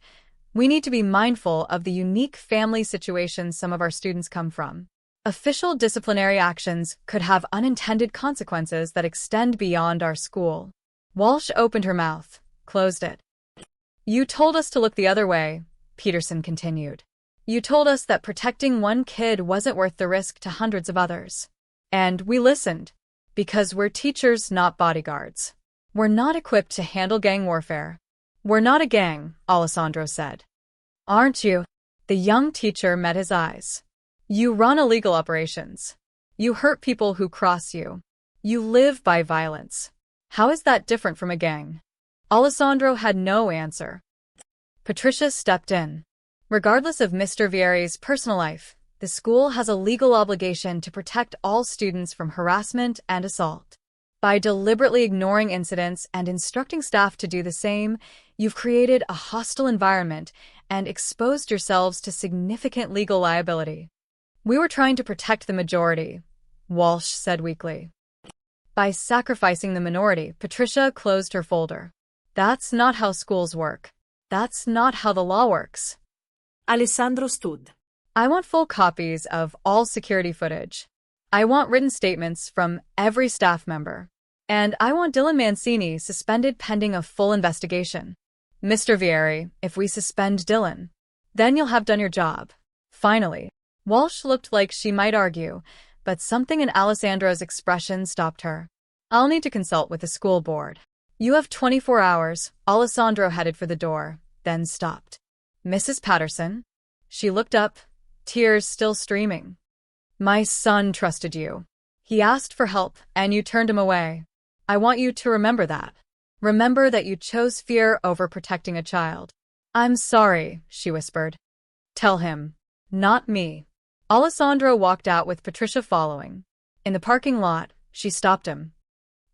"We need to be mindful of the unique family situations some of our students come from. Official disciplinary actions could have unintended consequences that extend beyond our school." Walsh opened her mouth, closed it. You told us to look the other way, Peterson continued. You told us that protecting one kid wasn't worth the risk to hundreds of others. And we listened. Because we're teachers, not bodyguards. We're not equipped to handle gang warfare. We're not a gang, Alessandro said. Aren't you? The young teacher met his eyes. You run illegal operations. You hurt people who cross you. You live by violence. How is that different from a gang? Alessandro had no answer. Patricia stepped in. Regardless of Mr. Vieri's personal life, the school has a legal obligation to protect all students from harassment and assault. By deliberately ignoring incidents and instructing staff to do the same, you've created a hostile environment and exposed yourselves to significant legal liability. We were trying to protect the majority, Walsh said weakly. By sacrificing the minority, Patricia closed her folder. That's not how schools work. That's not how the law works. Alessandro stood. I want full copies of all security footage. I want written statements from every staff member. And I want Dylan Mancini suspended pending a full investigation. Mr. Vieri, if we suspend Dylan, then you'll have done your job. Finally, Walsh looked like she might argue, but something in Alessandro's expression stopped her. I'll need to consult with the school board. You have 24 hours. Alessandro headed for the door, then stopped. Mrs. Patterson? She looked up, tears still streaming. My son trusted you. He asked for help, and you turned him away. I want you to remember that. Remember that you chose fear over protecting a child. I'm sorry, she whispered. Tell him. Not me. Alessandro walked out with Patricia following. In the parking lot, she stopped him.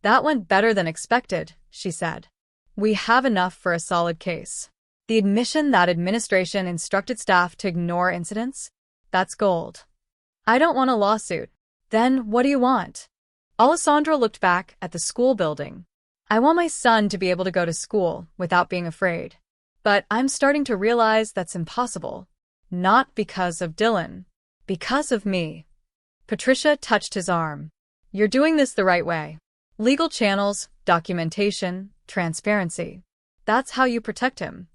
That went better than expected, she said. We have enough for a solid case. The admission that administration instructed staff to ignore incidents? That's gold. I don't want a lawsuit. Then what do you want? Alessandro looked back at the school building. I want my son to be able to go to school without being afraid. But I'm starting to realize that's impossible. Not because of Dylan. Because of me. Patricia touched his arm. You're doing this the right way. Legal channels, documentation, transparency. That's how you protect him.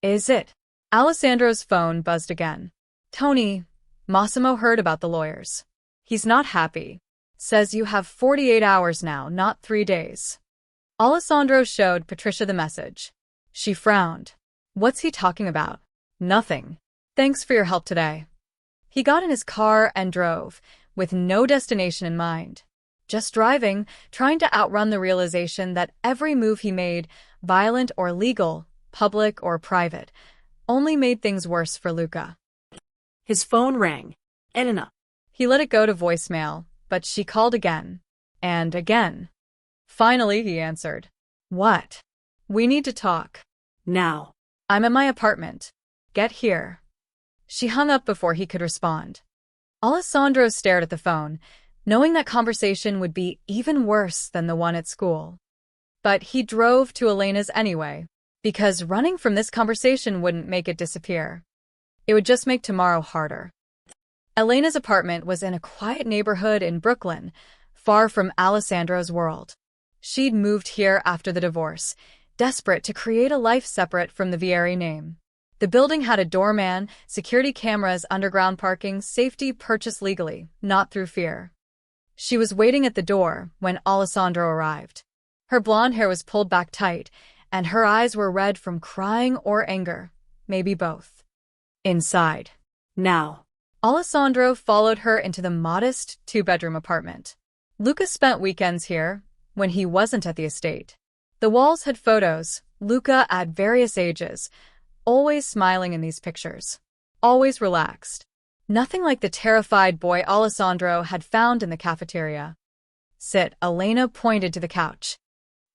Is it? Alessandro's phone buzzed again. Tony, Massimo heard about the lawyers. He's not happy. Says you have 48 hours now, not 3 days. Alessandro showed Patricia the message. She frowned. What's he talking about? Nothing. Thanks for your help today. He got in his car and drove, with no destination in mind. Just driving, trying to outrun the realization that every move he made, violent or legal, public or private, only made things worse for Luca. His phone rang. Elena. He let it go to voicemail, but she called again. And again. Finally, he answered. What? We need to talk. Now. I'm at my apartment. Get here. She hung up before he could respond. Alessandro stared at the phone, knowing that conversation would be even worse than the one at school. But he drove to Elena's anyway, because running from this conversation wouldn't make it disappear. It would just make tomorrow harder. Elena's apartment was in a quiet neighborhood in Brooklyn, far from Alessandro's world. She'd moved here after the divorce, desperate to create a life separate from the Vieri name. The building had a doorman, security cameras, underground parking, safety purchased legally, not through fear. She was waiting at the door when Alessandro arrived. Her blonde hair was pulled back tight, and her eyes were red from crying or anger, maybe both. Inside. Now. Alessandro followed her into the modest 2-bedroom apartment. Luca spent weekends here, when he wasn't at the estate. The walls had photos, Luca at various ages, always smiling in these pictures. Always relaxed. Nothing like the terrified boy Alessandro had found in the cafeteria. Sit, Elena pointed to the couch.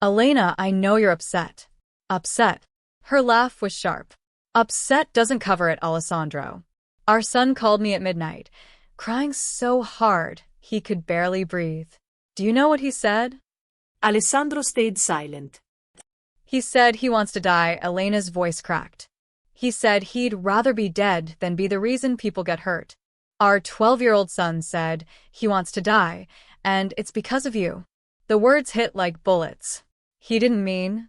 Elena, I know you're upset. Upset. Her laugh was sharp. Upset doesn't cover it, Alessandro. Our son called me at midnight, crying so hard he could barely breathe. Do you know what he said? Alessandro stayed silent. He said he wants to die. Elena's voice cracked. He said he'd rather be dead than be the reason people get hurt. Our 12-year-old son said he wants to die, and it's because of you. The words hit like bullets. He didn't mean.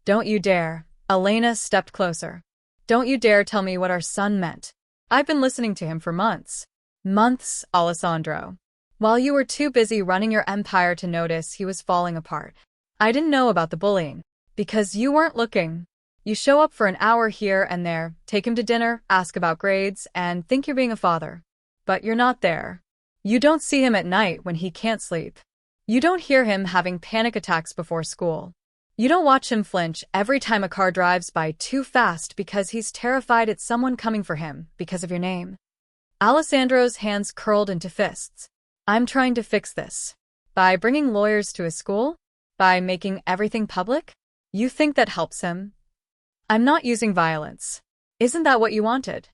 Don't you dare. Elena stepped closer. Don't you dare tell me what our son meant. I've been listening to him for months. Months, Alessandro. While you were too busy running your empire to notice he was falling apart. I didn't know about the bullying. Because you weren't looking. You show up for an hour here and there, take him to dinner, ask about grades, and think you're being a father. But you're not there. You don't see him at night when he can't sleep. You don't hear him having panic attacks before school. You don't watch him flinch every time a car drives by too fast because he's terrified it's someone coming for him because of your name. Alessandro's hands curled into fists. I'm trying to fix this. By bringing lawyers to his school? By making everything public? You think that helps him? I'm not using violence. Isn't that what you wanted?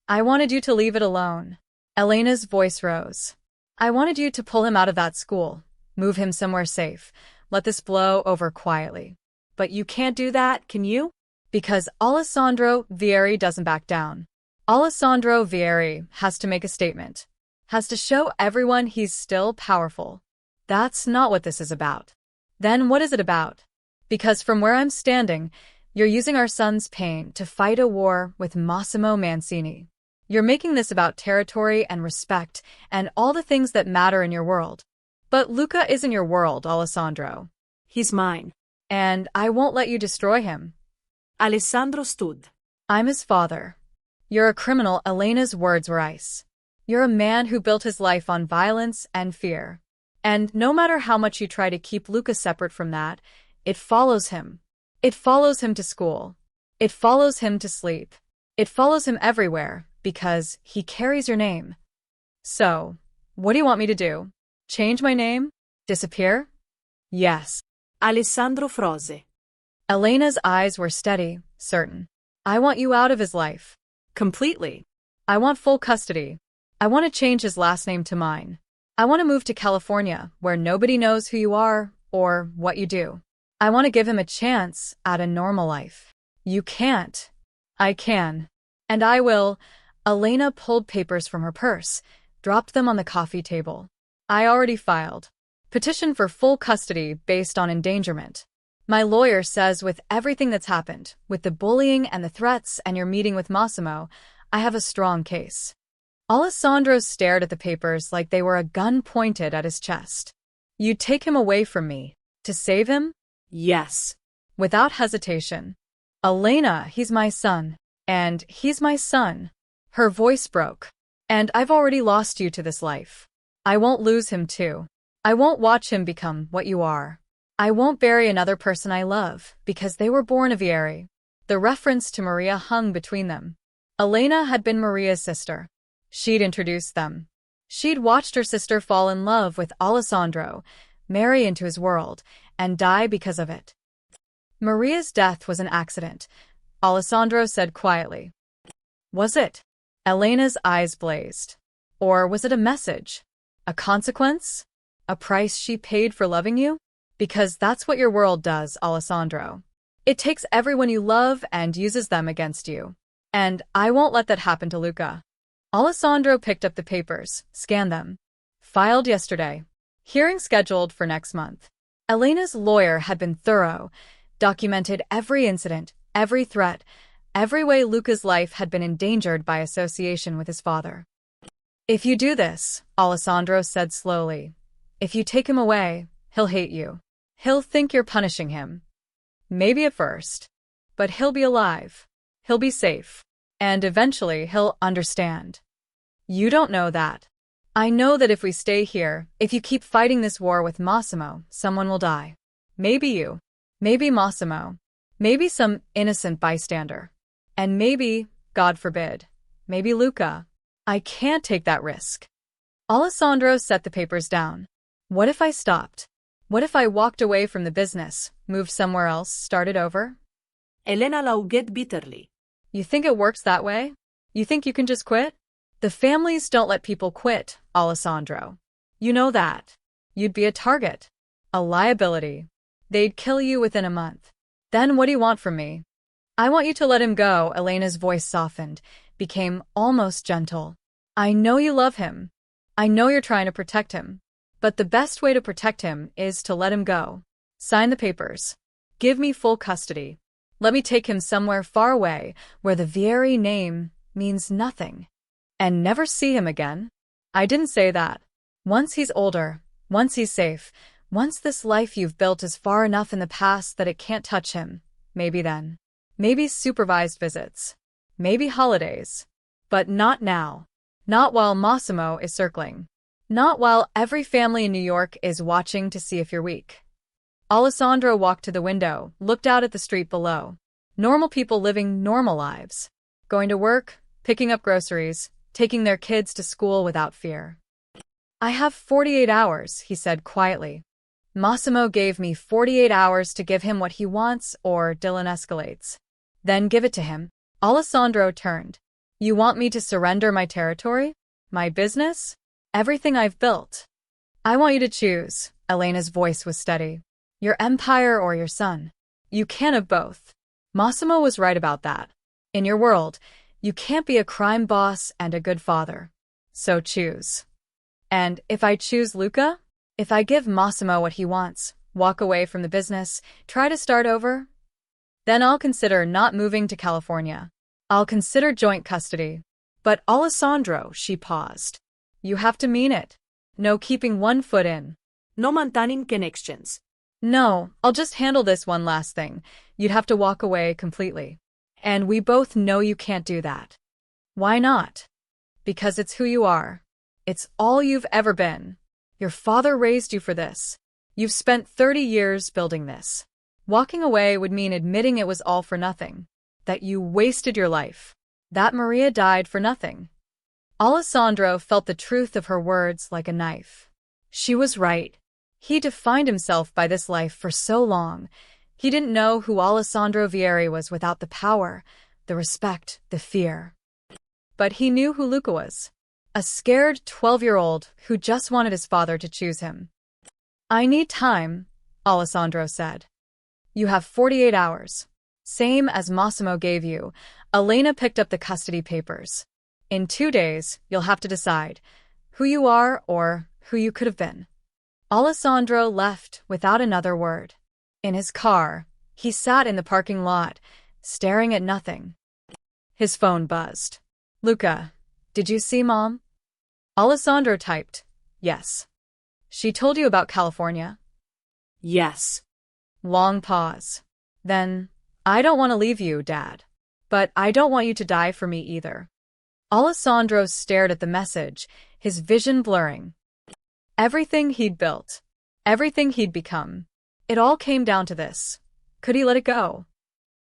I wanted you to leave it alone. Elena's voice rose. I wanted you to pull him out of that school, move him somewhere safe, let this blow over quietly. But you can't do that, can you? Because Alessandro Vieri doesn't back down. Alessandro Vieri has to make a statement. Has to show everyone he's still powerful. That's not what this is about. Then what is it about? Because from where I'm standing, you're using our son's pain to fight a war with Massimo Mancini. You're making this about territory and respect and all the things that matter in your world. But Luca isn't your world, Alessandro. He's mine. And I won't let you destroy him. Alessandro stood. I'm his father. You're a criminal. Elena's words were ice. You're a man who built his life on violence and fear. And no matter how much you try to keep Luca separate from that, it follows him. It follows him to school. It follows him to sleep. It follows him everywhere because he carries your name. So, what do you want me to do? Change my name? Disappear? Yes. Alessandro froze. Elena's eyes were steady, certain. I want you out of his life. Completely. I want full custody. I want to change his last name to mine. I want to move to California, where nobody knows who you are or what you do. I want to give him a chance at a normal life. You can't. I can. And I will. Elena pulled papers from her purse, dropped them on the coffee table. I already filed. Petition for full custody based on endangerment. My lawyer says with everything that's happened, with the bullying and the threats and your meeting with Massimo, I have a strong case. Alessandro stared at the papers like they were a gun pointed at his chest. You'd take him away from me. To save him? Yes. Without hesitation. Elena, he's my son. And he's my son. Her voice broke. And I've already lost you to this life. I won't lose him too. I won't watch him become what you are. I won't bury another person I love, because they were born of Vieri. The reference to Maria hung between them. Elena had been Maria's sister. She'd introduced them. She'd watched her sister fall in love with Alessandro, marry into his world, and die because of it. Maria's death was an accident, Alessandro said quietly. Was it? Elena's eyes blazed. Or was it a message? A consequence? A price she paid for loving you? Because that's what your world does, Alessandro. It takes everyone you love and uses them against you. And I won't let that happen to Luca. Alessandro picked up the papers, scanned them. Filed yesterday. Hearing scheduled for next month. Elena's lawyer had been thorough, documented every incident, every threat, every way Luca's life had been endangered by association with his father. If you do this, Alessandro said slowly, if you take him away, he'll hate you. He'll think you're punishing him. Maybe at first. But he'll be alive. He'll be safe. And eventually he'll understand. You don't know that. I know that if we stay here, if you keep fighting this war with Massimo, someone will die. Maybe you. Maybe Massimo. Maybe some innocent bystander. And maybe, God forbid, maybe Luca. I can't take that risk. Alessandro set the papers down. What if I stopped? What if I walked away from the business, moved somewhere else, started over? Elena laughed bitterly. You think it works that way? You think you can just quit? The families don't let people quit, Alessandro. You know that. You'd be a target. A liability. They'd kill you within a month. Then what do you want from me? I want you to let him go. Elena's voice softened, became almost gentle. I know you love him. I know you're trying to protect him. But the best way to protect him is to let him go. Sign the papers. Give me full custody. Let me take him somewhere far away, where the very name means nothing. And never see him again? I didn't say that. Once he's older, once he's safe, once this life you've built is far enough in the past that it can't touch him, maybe then. Maybe supervised visits. Maybe holidays. But not now. Not while Massimo is circling. Not while every family in New York is watching to see if you're weak. Alessandro walked to the window, looked out at the street below. Normal people living normal lives. Going to work, picking up groceries, taking their kids to school without fear. I have 48 hours, he said quietly. Massimo gave me 48 hours to give him what he wants or Dylan escalates. Then give it to him. Alessandro turned. You want me to surrender my territory? My business? Everything I've built? I want you to choose. Elena's voice was steady. Your empire or your son. You can't have both. Massimo was right about that. In your world, you can't be a crime boss and a good father. So choose. And if I choose Luca? If I give Massimo what he wants, walk away from the business, try to start over? Then I'll consider not moving to California. I'll consider joint custody. But Alessandro, she paused. You have to mean it. No keeping one foot in. No maintaining connections. No, I'll just handle this one last thing. You'd have to walk away completely. And we both know you can't do that. Why not? Because it's who you are. It's all you've ever been. Your father raised you for this. You've spent 30 years building this. Walking away would mean admitting it was all for nothing. That you wasted your life. That Maria died for nothing. Alessandro felt the truth of her words like a knife. She was right. He defined himself by this life for so long. He didn't know who Alessandro Vieri was without the power, the respect, the fear. But he knew who Luca was. A scared 12-year-old who just wanted his father to choose him. I need time, Alessandro said. You have 48 hours. Same as Massimo gave you. Elena picked up the custody papers. In 2 days, you'll have to decide who you are or who you could have been. Alessandro left without another word. In his car, he sat in the parking lot, staring at nothing. His phone buzzed. Luca, did you see Mom? Alessandro typed, yes. She told you about California? Yes. Long pause. Then, I don't want to leave you, Dad. But I don't want you to die for me either. Alessandro stared at the message, his vision blurring. Everything he'd built, everything he'd become, it all came down to this. Could he let it go?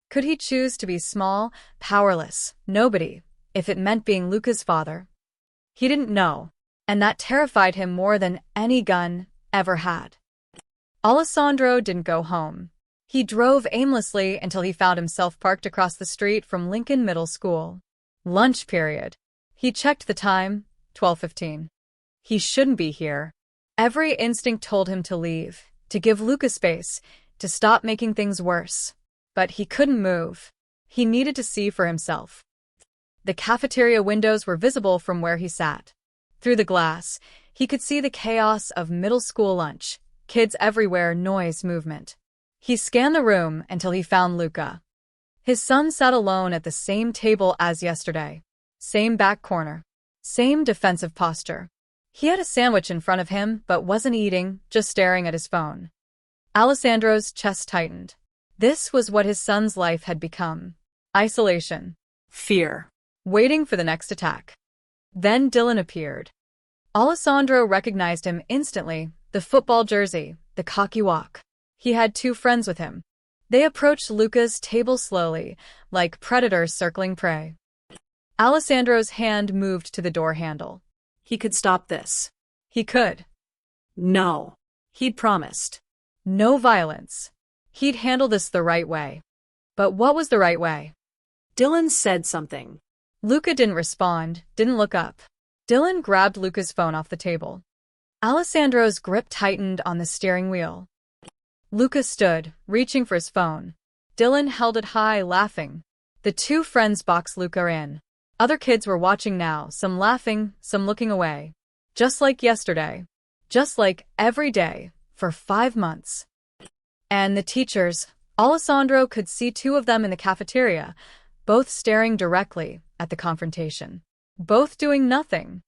Could he choose to be small, powerless, nobody, if it meant being Luca's father? He didn't know, and that terrified him more than any gun ever had. Alessandro didn't go home. He drove aimlessly until he found himself parked across the street from Lincoln Middle School. Lunch period. He checked the time, 12:15. He shouldn't be here. Every instinct told him to leave, to give Luca space, to stop making things worse. But he couldn't move. He needed to see for himself. The cafeteria windows were visible from where he sat. Through the glass, he could see the chaos of middle school lunch, kids everywhere, noise, movement. He scanned the room until he found Luca. His son sat alone at the same table as yesterday. Same back corner. Same defensive posture. He had a sandwich in front of him but wasn't eating, just staring at his phone. Alessandro's chest tightened. This was what his son's life had become. Isolation. Fear. Waiting for the next attack. Then Dylan appeared. Alessandro recognized him instantly, the football jersey, the cocky walk. He had 2 friends with him. They approached Luca's table slowly, like predators circling prey. Alessandro's hand moved to the door handle. He could stop this. He could. No. He'd promised. No violence. He'd handle this the right way. But what was the right way? Dylan said something. Luca didn't respond, didn't look up. Dylan grabbed Luca's phone off the table. Alessandro's grip tightened on the steering wheel. Luca stood, reaching for his phone. Dylan held it high, laughing. The 2 friends boxed Luca in. Other kids were watching now, some laughing, some looking away. Just like yesterday. Just like every day, for 5 months. And the teachers, Alessandro could see two of them in the cafeteria, both staring directly at the confrontation. Both doing nothing.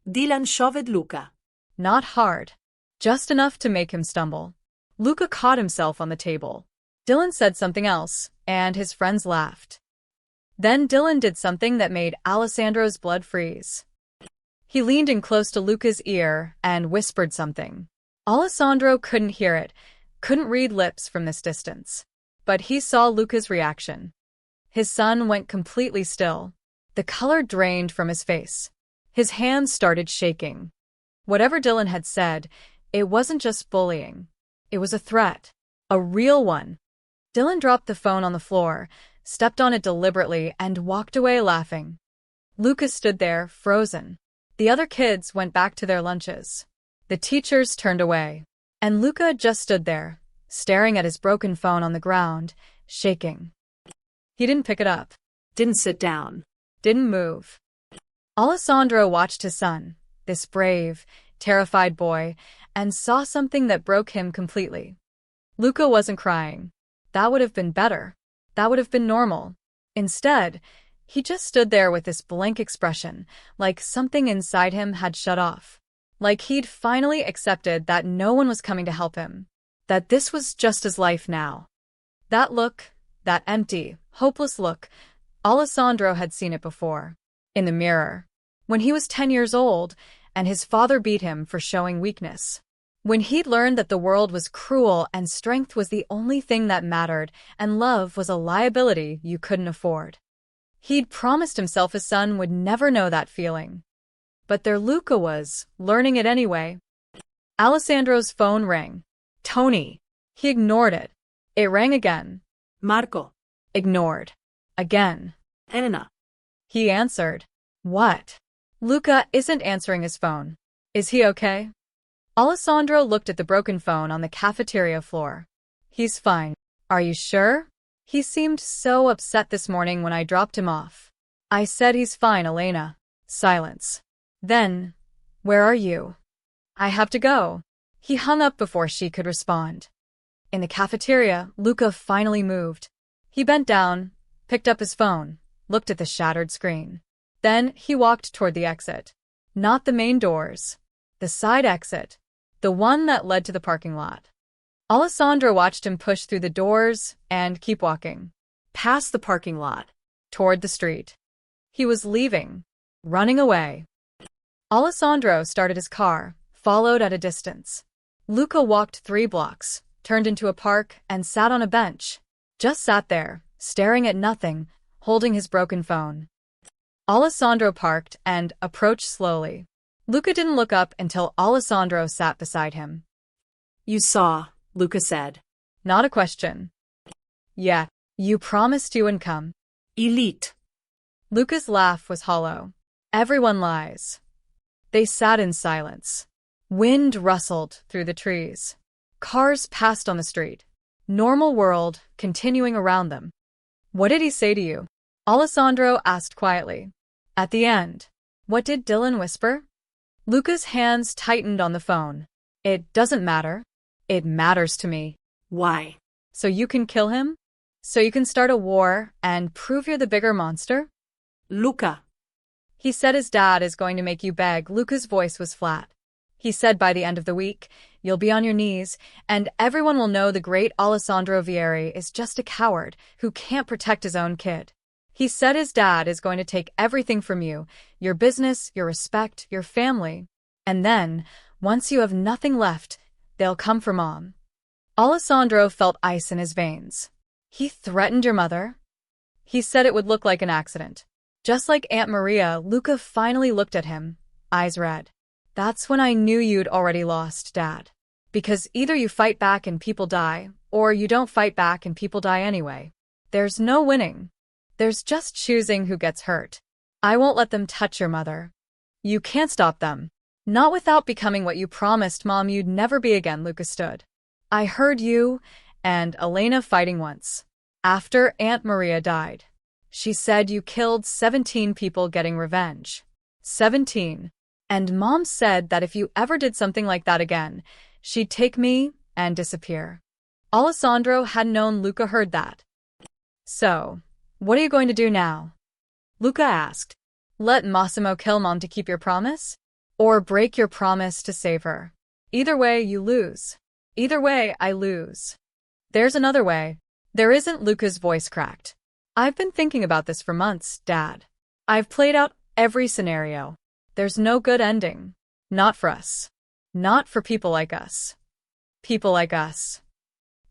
Dylan shoved Luca. Not hard. Just enough to make him stumble. Luca caught himself on the table. Dylan said something else, and his friends laughed. Then Dylan did something that made Alessandro's blood freeze. He leaned in close to Luca's ear and whispered something. Alessandro couldn't hear it, couldn't read lips from this distance. But he saw Luca's reaction. His son went completely still. The color drained from his face. His hands started shaking. Whatever Dylan had said, it wasn't just bullying. It was a threat. A real one. Dylan dropped the phone on the floor, stepped on it deliberately, and walked away laughing. Luca stood there, frozen. The other kids went back to their lunches. The teachers turned away. And Luca just stood there, staring at his broken phone on the ground, shaking. He didn't pick it up. Didn't sit down. Didn't move. Alessandro watched his son, this brave, terrified boy, and saw something that broke him completely. Luca wasn't crying. That would have been better. That would have been normal. Instead, he just stood there with this blank expression, like something inside him had shut off. Like he'd finally accepted that no one was coming to help him. That this was just his life now. That look, that empty, hopeless look, Alessandro had seen it before. In the mirror. When he was 10 years old, and his father beat him for showing weakness. When he'd learned that the world was cruel and strength was the only thing that mattered, and love was a liability you couldn't afford. He'd promised himself his son would never know that feeling. But there Luca was, learning it anyway. Alessandro's phone rang. Tony. He ignored it. It rang again. Marco. Ignored. Again. Elena. He answered. What? Luca isn't answering his phone. Is he okay? Alessandro looked at the broken phone on the cafeteria floor. He's fine. Are you sure? He seemed so upset this morning when I dropped him off. I said he's fine, Elena. Silence. Then, where are you? I have to go. He hung up before she could respond. In the cafeteria, Luca finally moved. He bent down, picked up his phone, looked at the shattered screen. Then he walked toward the exit. Not the main doors. The side exit. The one that led to the parking lot. Alessandro watched him push through the doors and keep walking. Past the parking lot. Toward the street. He was leaving. Running away. Alessandro started his car, followed at a distance. Luca walked 3 blocks, turned into a park, and sat on a bench. Just sat there, staring at nothing, holding his broken phone. Alessandro parked and approached slowly. Luca didn't look up until Alessandro sat beside him. You saw, Luca said. Not a question. Yeah, you promised you wouldn't come. Elite. Luca's laugh was hollow. Everyone lies. They sat in silence. Wind rustled through the trees. Cars passed on the street. Normal world continuing around them. What did he say to you? Alessandro asked quietly. At the end. What did Dylan whisper? Luca's hands tightened on the phone. It doesn't matter. It matters to me. Why? So you can kill him? So you can start a war and prove you're the bigger monster? Luca. He said his dad is going to make you beg. Luca's voice was flat. He said by the end of the week, you'll be on your knees, and everyone will know the great Alessandro Vieri is just a coward who can't protect his own kid. He said his dad is going to take everything from you, your business, your respect, your family. And then, once you have nothing left, they'll come for Mom. Alessandro felt ice in his veins. He threatened your mother? He said it would look like an accident. Just like Aunt Maria, Luca finally looked at him, eyes red. That's when I knew you'd already lost, Dad. Because either you fight back and people die, or you don't fight back and people die anyway. There's no winning. There's just choosing who gets hurt. I won't let them touch your mother. You can't stop them. Not without becoming what you promised Mom you'd never be again, Luca stood. I heard you and Elena fighting once. After Aunt Maria died. She said you killed 17 people getting revenge. 17. And Mom said that if you ever did something like that again, she'd take me and disappear. Alessandro had known Luca heard that. So, what are you going to do now? Luca asked. Let Massimo kill Mom to keep your promise? Or break your promise to save her? Either way, you lose. Either way, I lose. There's another way. There isn't. Luca's voice cracked. I've been thinking about this for months, Dad. I've played out every scenario. There's no good ending. Not for us. Not for people like us. People like us.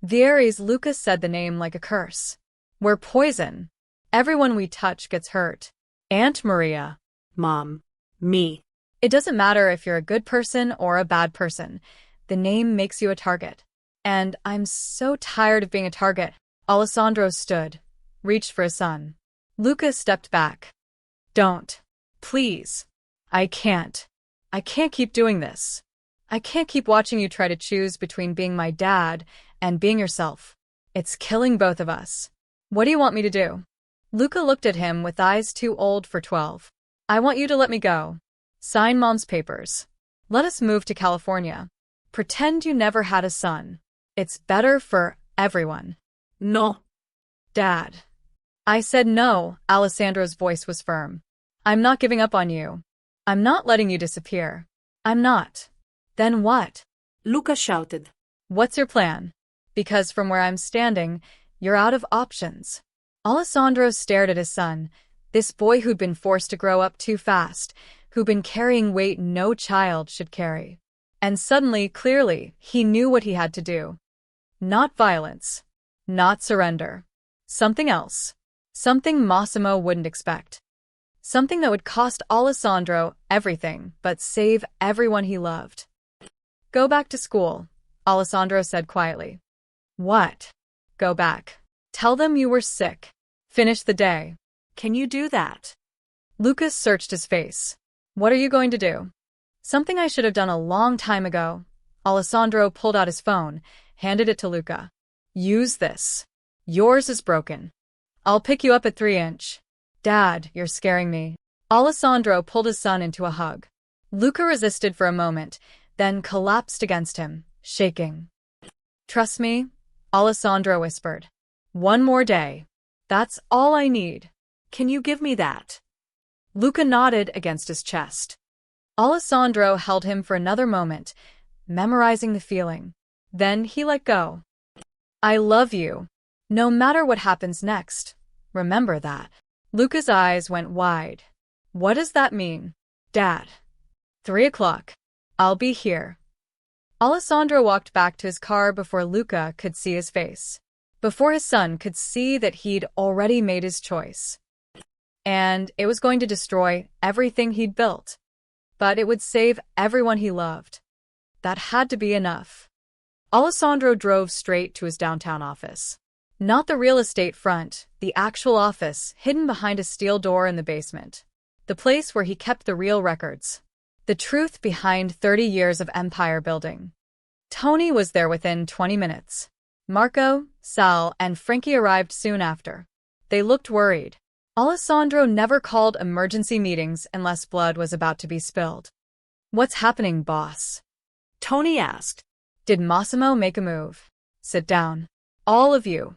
Vieres. Luca said the name like a curse. We're poison. Everyone we touch gets hurt. Aunt Maria. Mom. Me. It doesn't matter if you're a good person or a bad person. The name makes you a target. And I'm so tired of being a target. Alessandro stood, reached for his son. Luca stepped back. Don't. Please. I can't. I can't keep doing this. I can't keep watching you try to choose between being my dad and being yourself. It's killing both of us. What do you want me to do? Luca looked at him with eyes too old for 12. I want you to let me go. Sign Mom's papers. Let us move to California. Pretend you never had a son. It's better for everyone. No. Dad. I said no. Alessandro's voice was firm. I'm not giving up on you. I'm not letting you disappear. I'm not. Then what? Luca shouted. What's your plan? Because from where I'm standing, you're out of options. Alessandro stared at his son, this boy who'd been forced to grow up too fast, who'd been carrying weight no child should carry. And suddenly, clearly, he knew what he had to do. Not violence. Not surrender. Something else. Something Massimo wouldn't expect. Something that would cost Alessandro everything but save everyone he loved. Go back to school, Alessandro said quietly. What? Go back. Tell them you were sick. Finish the day. Can you do that? Lucas searched his face. What are you going to do? Something I should have done a long time ago. Alessandro pulled out his phone, handed it to Luca. Use this. Yours is broken. I'll pick you up at 3-inch. Dad, you're scaring me. Alessandro pulled his son into a hug. Luca resisted for a moment, then collapsed against him, shaking. Trust me, Alessandro whispered. One more day. That's all I need. Can you give me that? Luca nodded against his chest. Alessandro held him for another moment, memorizing the feeling. Then he let go. I love you. No matter what happens next, remember that. Luca's eyes went wide. What does that mean? Dad. 3 o'clock. I'll be here. Alessandro walked back to his car before Luca could see his face. Before his son could see that he'd already made his choice. And it was going to destroy everything he'd built. But it would save everyone he loved. That had to be enough. Alessandro drove straight to his downtown office. Not the real estate front, the actual office hidden behind a steel door in the basement. The place where he kept the real records. The truth behind 30 years of empire building. Tony was there within 20 minutes. Marco, Sal, and Frankie arrived soon after. They looked worried. Alessandro never called emergency meetings unless blood was about to be spilled. What's happening, boss? Tony asked. Did Massimo make a move? Sit down. All of you.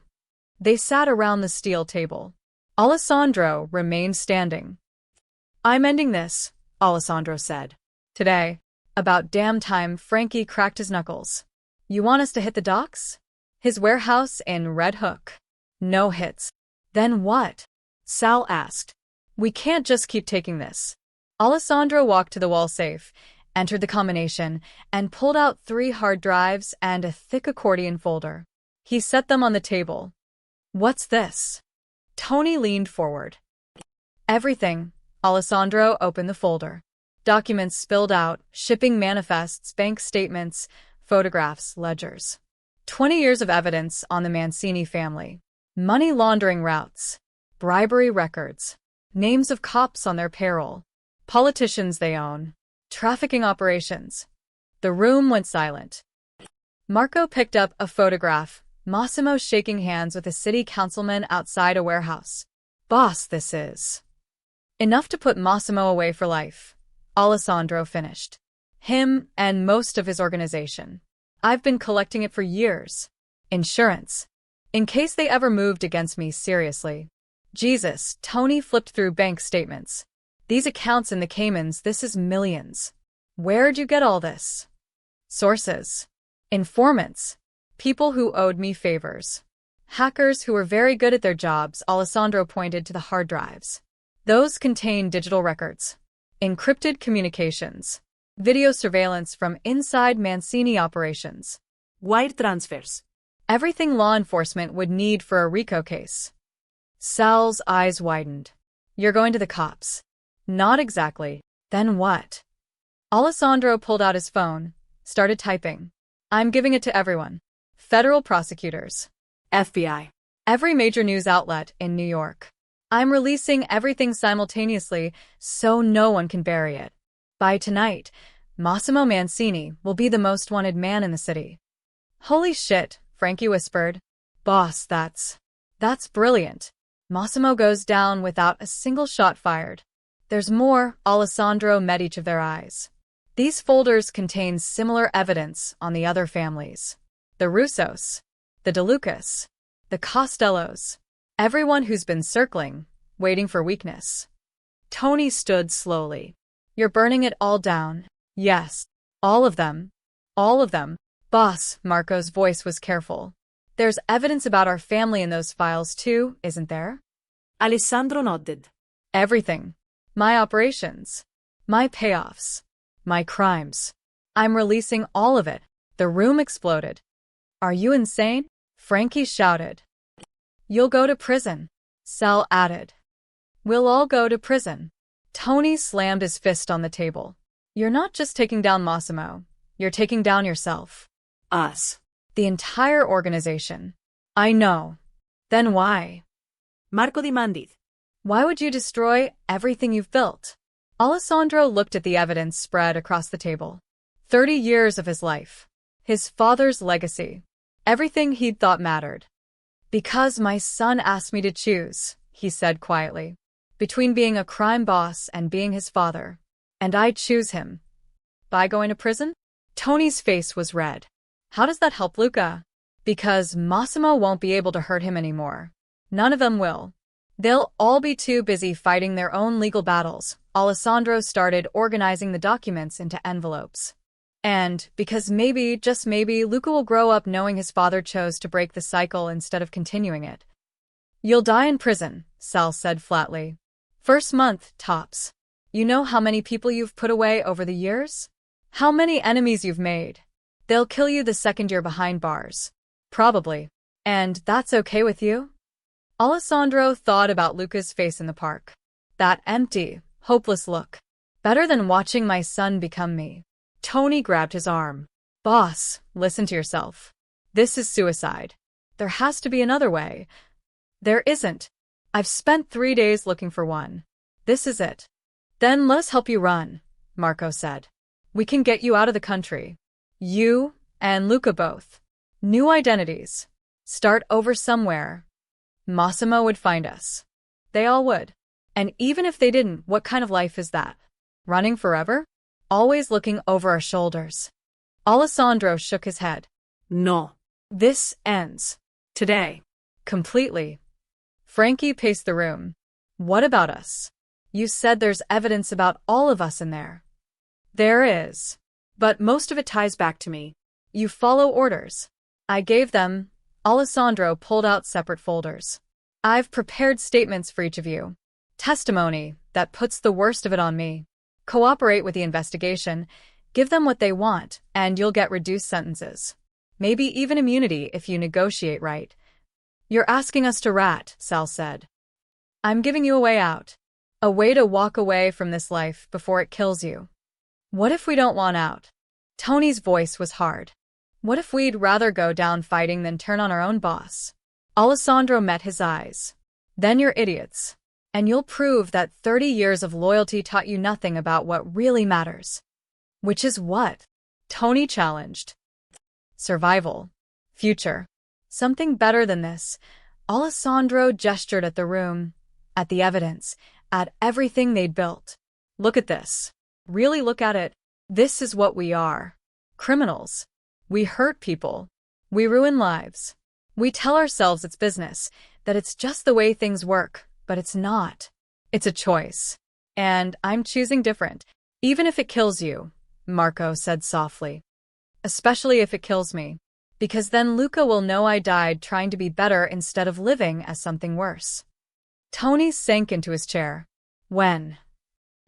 They sat around the steel table. Alessandro remained standing. I'm ending this, Alessandro said. Today. About damn time Frankie cracked his knuckles. You want us to hit the docks? His warehouse in Red Hook. No hits. Then what? Sal asked. We can't just keep taking this. Alessandro walked to the wall safe, entered the combination, and pulled out 3 hard drives and a thick accordion folder. He set them on the table. What's this? Tony leaned forward. Everything. Alessandro opened the folder. Documents spilled out, shipping manifests, bank statements, photographs, ledgers. 20 years of evidence on the Mancini family. Money laundering routes. Bribery records. Names of cops on their payroll. Politicians they own. Trafficking operations. The room went silent. Marco picked up a photograph. Massimo shaking hands with a city councilman outside a warehouse. Boss, this is enough to put Massimo away for life. Alessandro finished. Him and most of his organization. I've been collecting it for years. Insurance. In case they ever moved against me seriously. Jesus, Tony flipped through bank statements. These accounts in the Caymans, this is millions. Where'd you get all this? Sources. Informants. People who owed me favors. Hackers who were very good at their jobs. Alessandro pointed to the hard drives. Those contain digital records. Encrypted communications. Video surveillance from inside Mancini operations. Wire transfers. Everything law enforcement would need for a RICO case. Sal's eyes widened. You're going to the cops. Not exactly. Then what? Alessandro pulled out his phone, started typing. I'm giving it to everyone. Federal prosecutors. FBI. Every major news outlet in New York. I'm releasing everything simultaneously so no one can bury it. By tonight, Massimo Mancini will be the most wanted man in the city. Holy shit, Frankie whispered. Boss, that's brilliant. Massimo goes down without a single shot fired. There's more. Alessandro met each of their eyes. These folders contain similar evidence on the other families. The Russos, the De Lucas, the Costellos, everyone who's been circling, waiting for weakness. Tony stood slowly. You're burning it all down. Yes. All of them. All of them. Boss, Marco's voice was careful. There's evidence about our family in those files too, isn't there? Alessandro nodded. Everything. My operations. My payoffs. My crimes. I'm releasing all of it. The room exploded. Are you insane? Frankie shouted. You'll go to prison. Sal added. We'll all go to prison. Tony slammed his fist on the table. You're not just taking down Massimo. You're taking down yourself. Us. The entire organization. I know. Then why? Marco demanded. Why would you destroy everything you've built? Alessandro looked at the evidence spread across the table. 30 years of his life. His father's legacy. Everything he'd thought mattered. Because my son asked me to choose, he said quietly. Between being a crime boss and being his father. And I choose him. By going to prison? Tony's face was red. How does that help Luca? Because Massimo won't be able to hurt him anymore. None of them will. They'll all be too busy fighting their own legal battles. Alessandro started organizing the documents into envelopes. And, because maybe, just maybe, Luca will grow up knowing his father chose to break the cycle instead of continuing it. You'll die in prison, Sal said flatly. First month, tops. You know how many people you've put away over the years? How many enemies you've made? They'll kill you the second you're behind bars. Probably. And that's okay with you? Alessandro thought about Luca's face in the park. That empty, hopeless look. Better than watching my son become me. Tony grabbed his arm. Boss, listen to yourself. This is suicide. There has to be another way. There isn't. I've spent 3 days looking for one. This is it. Then let us help you run, Marco said. We can get you out of the country. You and Luca both. New identities. Start over somewhere. Massimo would find us. They all would. And even if they didn't, what kind of life is that? Running forever? Always looking over our shoulders. Alessandro shook his head. No. This ends. Today. Completely. Frankie paced the room. What about us? You said there's evidence about all of us in there. There is. But most of it ties back to me. You follow orders. I gave them. Alessandro pulled out separate folders. I've prepared statements for each of you. Testimony that puts the worst of it on me. Cooperate with the investigation, give them what they want, and you'll get reduced sentences. Maybe even immunity if you negotiate right. You're asking us to rat, Sal said. I'm giving you a way out. A way to walk away from this life before it kills you. What if we don't want out? Tony's voice was hard. What if we'd rather go down fighting than turn on our own boss? Alessandro met his eyes. Then you're idiots. And you'll prove that 30 years of loyalty taught you nothing about what really matters. Which is what? Tony challenged. Survival. Future. Something better than this. Alessandro gestured at the room, at the evidence, at everything they'd built. Look at this. Really look at it. This is what we are. Criminals. We hurt people. We ruin lives. We tell ourselves it's business, that it's just the way things work, but it's not. It's a choice. And I'm choosing different, even if it kills you, Marco said softly. Especially if it kills me. Because then Luca will know I died trying to be better instead of living as something worse. Tony sank into his chair. When?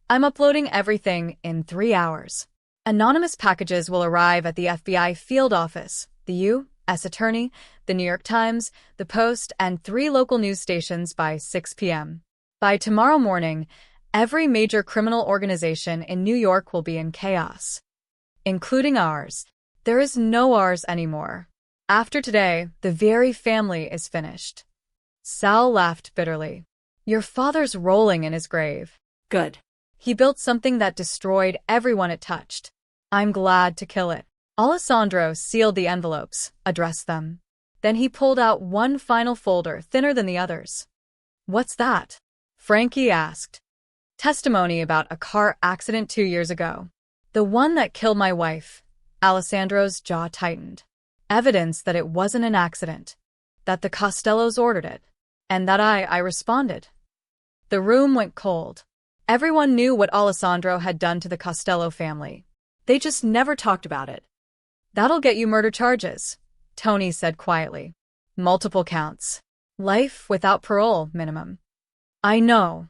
I'm uploading everything in 3 hours. Anonymous packages will arrive at the FBI field office, the U.S. Attorney, the New York Times, the Post, and 3 local news stations by 6 p.m. By tomorrow morning, every major criminal organization in New York will be in chaos. Including ours. There is no ours anymore. After today, the very family is finished. Sal laughed bitterly. Your father's rolling in his grave. Good. He built something that destroyed everyone it touched. I'm glad to kill it. Alessandro sealed the envelopes, addressed them. Then he pulled out one final folder thinner than the others. What's that? Frankie asked. Testimony about a car accident 2 years ago. The one that killed my wife. Alessandro's jaw tightened. Evidence that it wasn't an accident. That the Costellos ordered it. And that I responded. The room went cold. Everyone knew what Alessandro had done to the Costello family. They just never talked about it. That'll get you murder charges, Tony said quietly. Multiple counts. Life without parole, minimum. I know.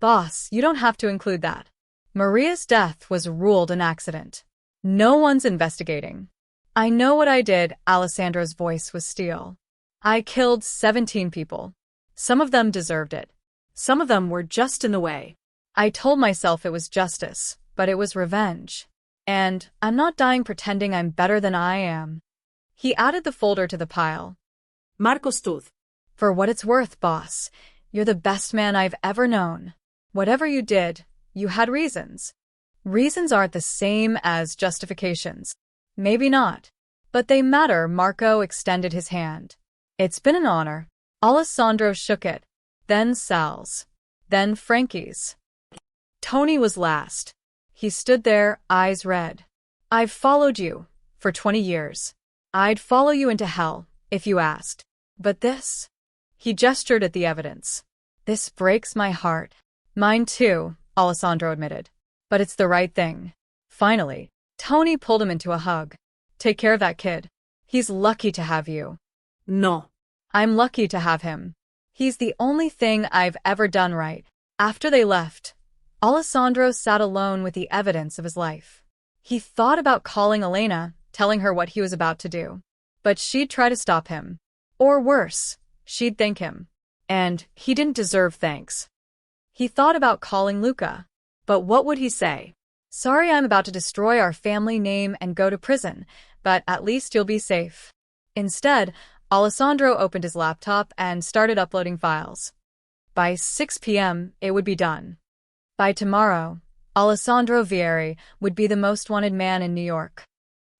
Boss, you don't have to include that. Maria's death was ruled an accident. No one's investigating. I know what I did, Alessandro's voice was steel. I killed 17 people. Some of them deserved it. Some of them were just in the way. I told myself it was justice, but it was revenge. And I'm not dying pretending I'm better than I am. He added the folder to the pile. Marco Stuth. For what it's worth, boss, you're the best man I've ever known. Whatever you did, you had reasons. Reasons aren't the same as justifications. Maybe not. But they matter. Marco extended his hand. It's been an honor. Alessandro shook it. Then Sal's. Then Frankie's. Tony was last. He stood there, eyes red. I've followed you for 20 years. I'd follow you into hell, if you asked. But this? He gestured at the evidence. This breaks my heart. Mine too, Alessandro admitted. But it's the right thing. Finally, Tony pulled him into a hug. Take care of that kid. He's lucky to have you. No. I'm lucky to have him. He's the only thing I've ever done right. After they left, Alessandro sat alone with the evidence of his life. He thought about calling Elena, telling her what he was about to do. But she'd try to stop him. Or worse, she'd thank him. And he didn't deserve thanks. He thought about calling Luca. But what would he say? Sorry, I'm about to destroy our family name and go to prison, but at least you'll be safe. Instead, Alessandro opened his laptop and started uploading files. By 6 p.m., it would be done. By tomorrow, Alessandro Vieri would be the most wanted man in New York.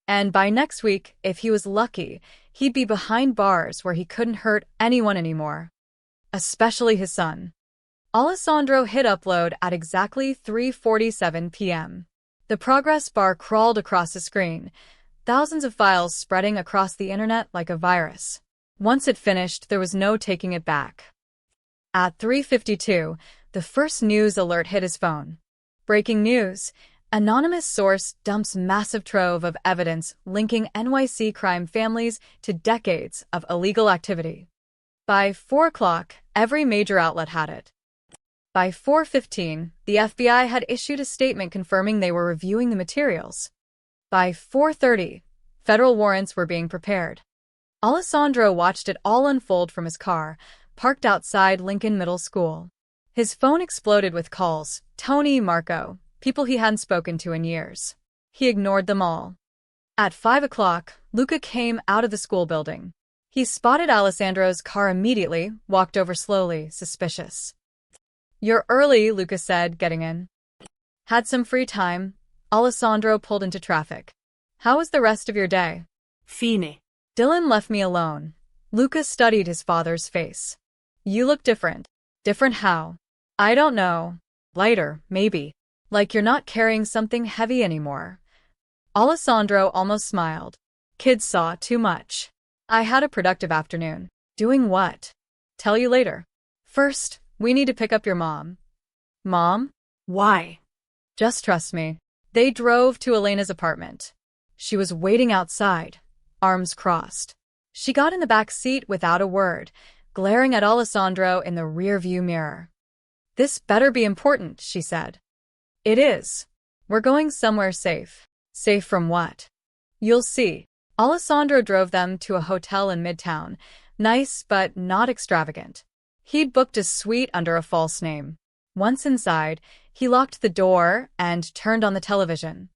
And by next week, if he was lucky, he'd be behind bars where he couldn't hurt anyone anymore. Especially his son. Alessandro hit upload at exactly 3:47 p.m. The progress bar crawled across the screen, thousands of files spreading across the internet like a virus. Once it finished, there was no taking it back. At 3:52, the first news alert hit his phone. Breaking news. Anonymous source dumps massive trove of evidence linking NYC crime families to decades of illegal activity. By 4 o'clock, every major outlet had it. By 4:15, the FBI had issued a statement confirming they were reviewing the materials. By 4:30, federal warrants were being prepared. Alessandro watched it all unfold from his car, parked outside Lincoln Middle School. His phone exploded with calls, Tony, Marco, people he hadn't spoken to in years. He ignored them all. At 5 o'clock, Luca came out of the school building. He spotted Alessandro's car immediately, walked over slowly, suspicious. You're early, Luca said, getting in. Had some free time. Alessandro pulled into traffic. How was the rest of your day? Fine. Dylan left me alone. Luca studied his father's face. You look different. Different how? I don't know. Lighter, maybe. Like you're not carrying something heavy anymore. Alessandro almost smiled. Kids saw too much. I had a productive afternoon. Doing what? Tell you later. First, we need to pick up your mom. Mom? Why? Just trust me. They drove to Elena's apartment. She was waiting outside, arms crossed. She got in the back seat without a word, glaring at Alessandro in the rearview mirror. This better be important, she said. It is. We're going somewhere safe. Safe from what? You'll see. Alessandro drove them to a hotel in Midtown, nice but not extravagant. He'd booked a suite under a false name. Once inside, he locked the door and turned on the television.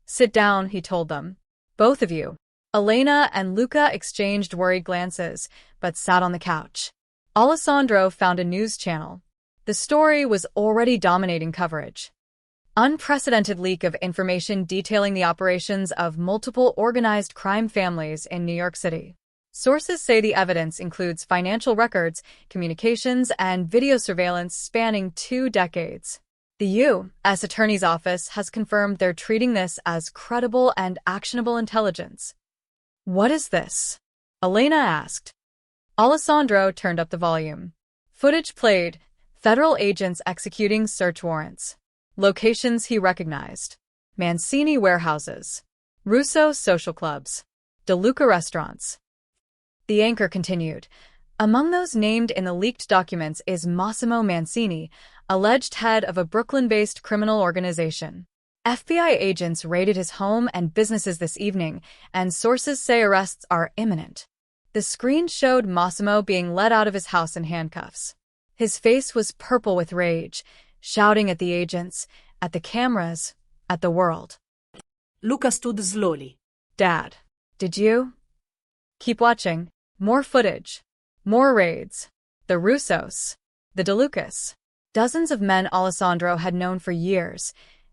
Sit down, he told them. Both of you. Elena and Luca exchanged worried glances, but sat on the couch. Alessandro found a news channel. The story was already dominating coverage. Unprecedented leak of information detailing the operations of multiple organized crime families in New York City. Sources say the evidence includes financial records, communications, and video surveillance spanning 2 decades. The U.S. Attorney's Office has confirmed they're treating this as credible and actionable intelligence. What is this? Elena asked. Alessandro turned up the volume. Footage played, federal agents executing search warrants. Locations he recognized. Mancini warehouses. Russo social clubs. De Luca restaurants. The anchor continued. Among those named in the leaked documents is Massimo Mancini, alleged head of a Brooklyn-based criminal organization. FBI agents raided his home and businesses this evening, and sources say arrests are imminent. The screen showed Massimo being led out of his house in handcuffs. His face was purple with rage, shouting at the agents, at the cameras, at the world. Luca stood slowly. Dad, did you? Keep watching. More footage. More raids. The Russos. The De Lucas. Dozens of men Alessandro had known for years,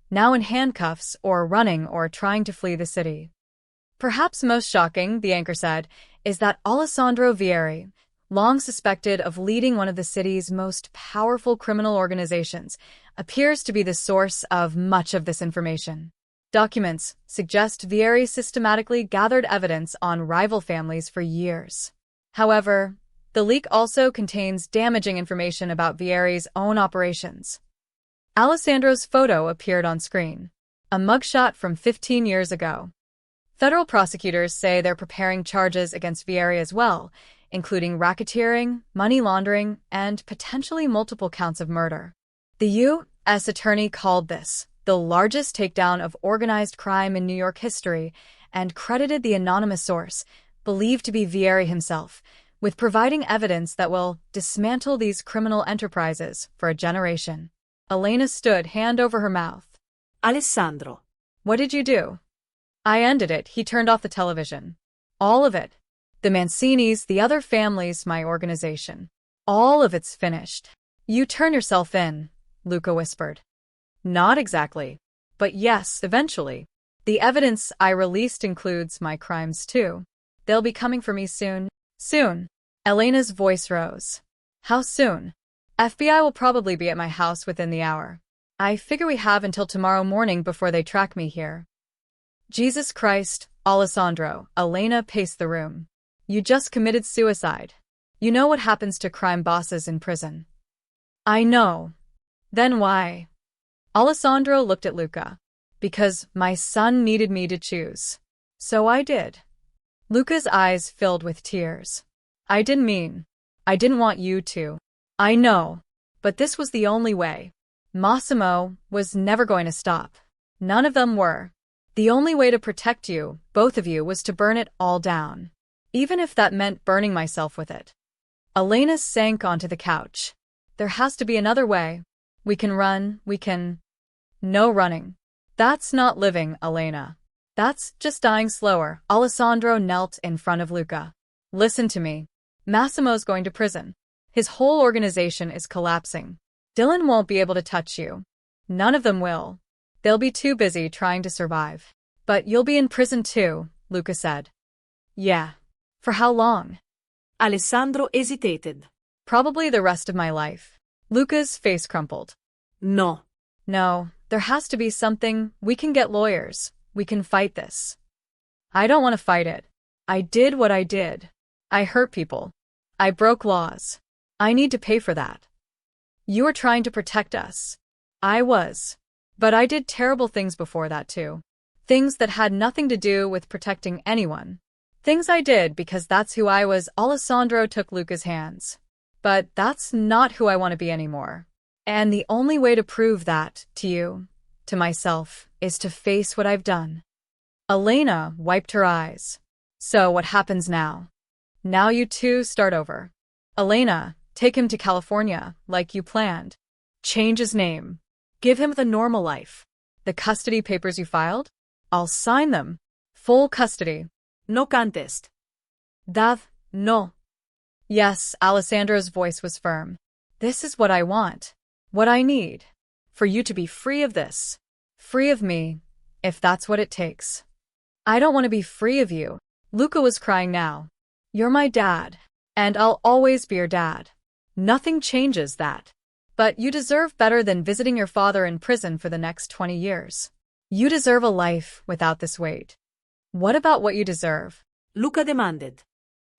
now in handcuffs or running or trying to flee the city. Perhaps most shocking, the anchor said, is that Alessandro Vieri, long suspected of leading one of the city's most powerful criminal organizations, appears to be the source of much of this information. Documents suggest Vieri systematically gathered evidence on rival families for years. However, the leak also contains damaging information about Vieri's own operations. Alessandro's photo appeared on screen, a mugshot from 15 years ago. Federal prosecutors say they're preparing charges against Vieri as well, including racketeering, money laundering, and potentially multiple counts of murder. The U.S. attorney called this the largest takedown of organized crime in New York history and credited the anonymous source, believed to be Vieri himself, with providing evidence that will dismantle these criminal enterprises for a generation. Elena stood, hand over her mouth. Alessandro. What did you do? I ended it. He turned off the television. All of it. The Mancinis, the other families, my organization. All of it's finished. You turn yourself in, Luca whispered. Not exactly. But yes, eventually. The evidence I released includes my crimes too. They'll be coming for me soon. Soon. Elena's voice rose. How soon? FBI will probably be at my house within the hour. I figure we have until tomorrow morning before they track me here. Jesus Christ, Alessandro, Elena paced the room. You just committed suicide. You know what happens to crime bosses in prison. I know. Then why? Alessandro looked at Luca. Because my son needed me to choose. So I did. Luca's eyes filled with tears. I didn't want you to. I know. But this was the only way. Massimo was never going to stop. None of them were. The only way to protect you, both of you, was to burn it all down. Even if that meant burning myself with it. Elena sank onto the couch. There has to be another way. We can run, we can... No running. That's not living, Elena. That's just dying slower. Alessandro knelt in front of Luca. Listen to me. Massimo's going to prison. His whole organization is collapsing. Dylan won't be able to touch you. None of them will. They'll be too busy trying to survive. But you'll be in prison too, Luca said. Yeah. For how long? Alessandro hesitated. Probably the rest of my life. Luca's face crumpled. No. No, there has to be something. We can get lawyers. We can fight this. I don't want to fight it. I did what I did. I hurt people. I broke laws. I need to pay for that. You were trying to protect us. I was. But I did terrible things before that too. Things that had nothing to do with protecting anyone. Things I did because that's who I was. Alessandro took Luca's hands. But that's not who I want to be anymore. And the only way to prove that, to you, to myself, is to face what I've done. Elena wiped her eyes. So what happens now? Now you two start over. Elena, take him to California, like you planned. Change his name. Give him the normal life. The custody papers you filed? I'll sign them. Full custody. No contest. No. Yes, Alessandro's voice was firm. This is what I want. What I need. For you to be free of this. Free of me, if that's what it takes. I don't want to be free of you. Luca was crying now. You're my dad, and I'll always be your dad. Nothing changes that. But you deserve better than visiting your father in prison for the next 20 years. You deserve a life without this weight. What about what you deserve? Luca demanded.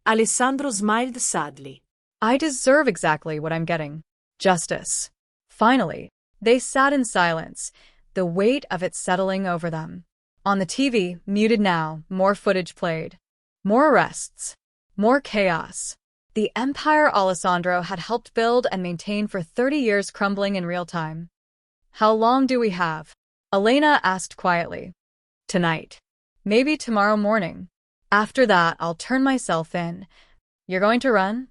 Alessandro smiled sadly. I deserve exactly what I'm getting. Justice. Finally, they sat in silence, the weight of it settling over them. On the TV, muted now, more footage played. More arrests. More chaos. The empire Alessandro had helped build and maintain for 30 years crumbling in real time. How long do we have? Elena asked quietly. Tonight. Maybe tomorrow morning. After that, I'll turn myself in. You're going to run?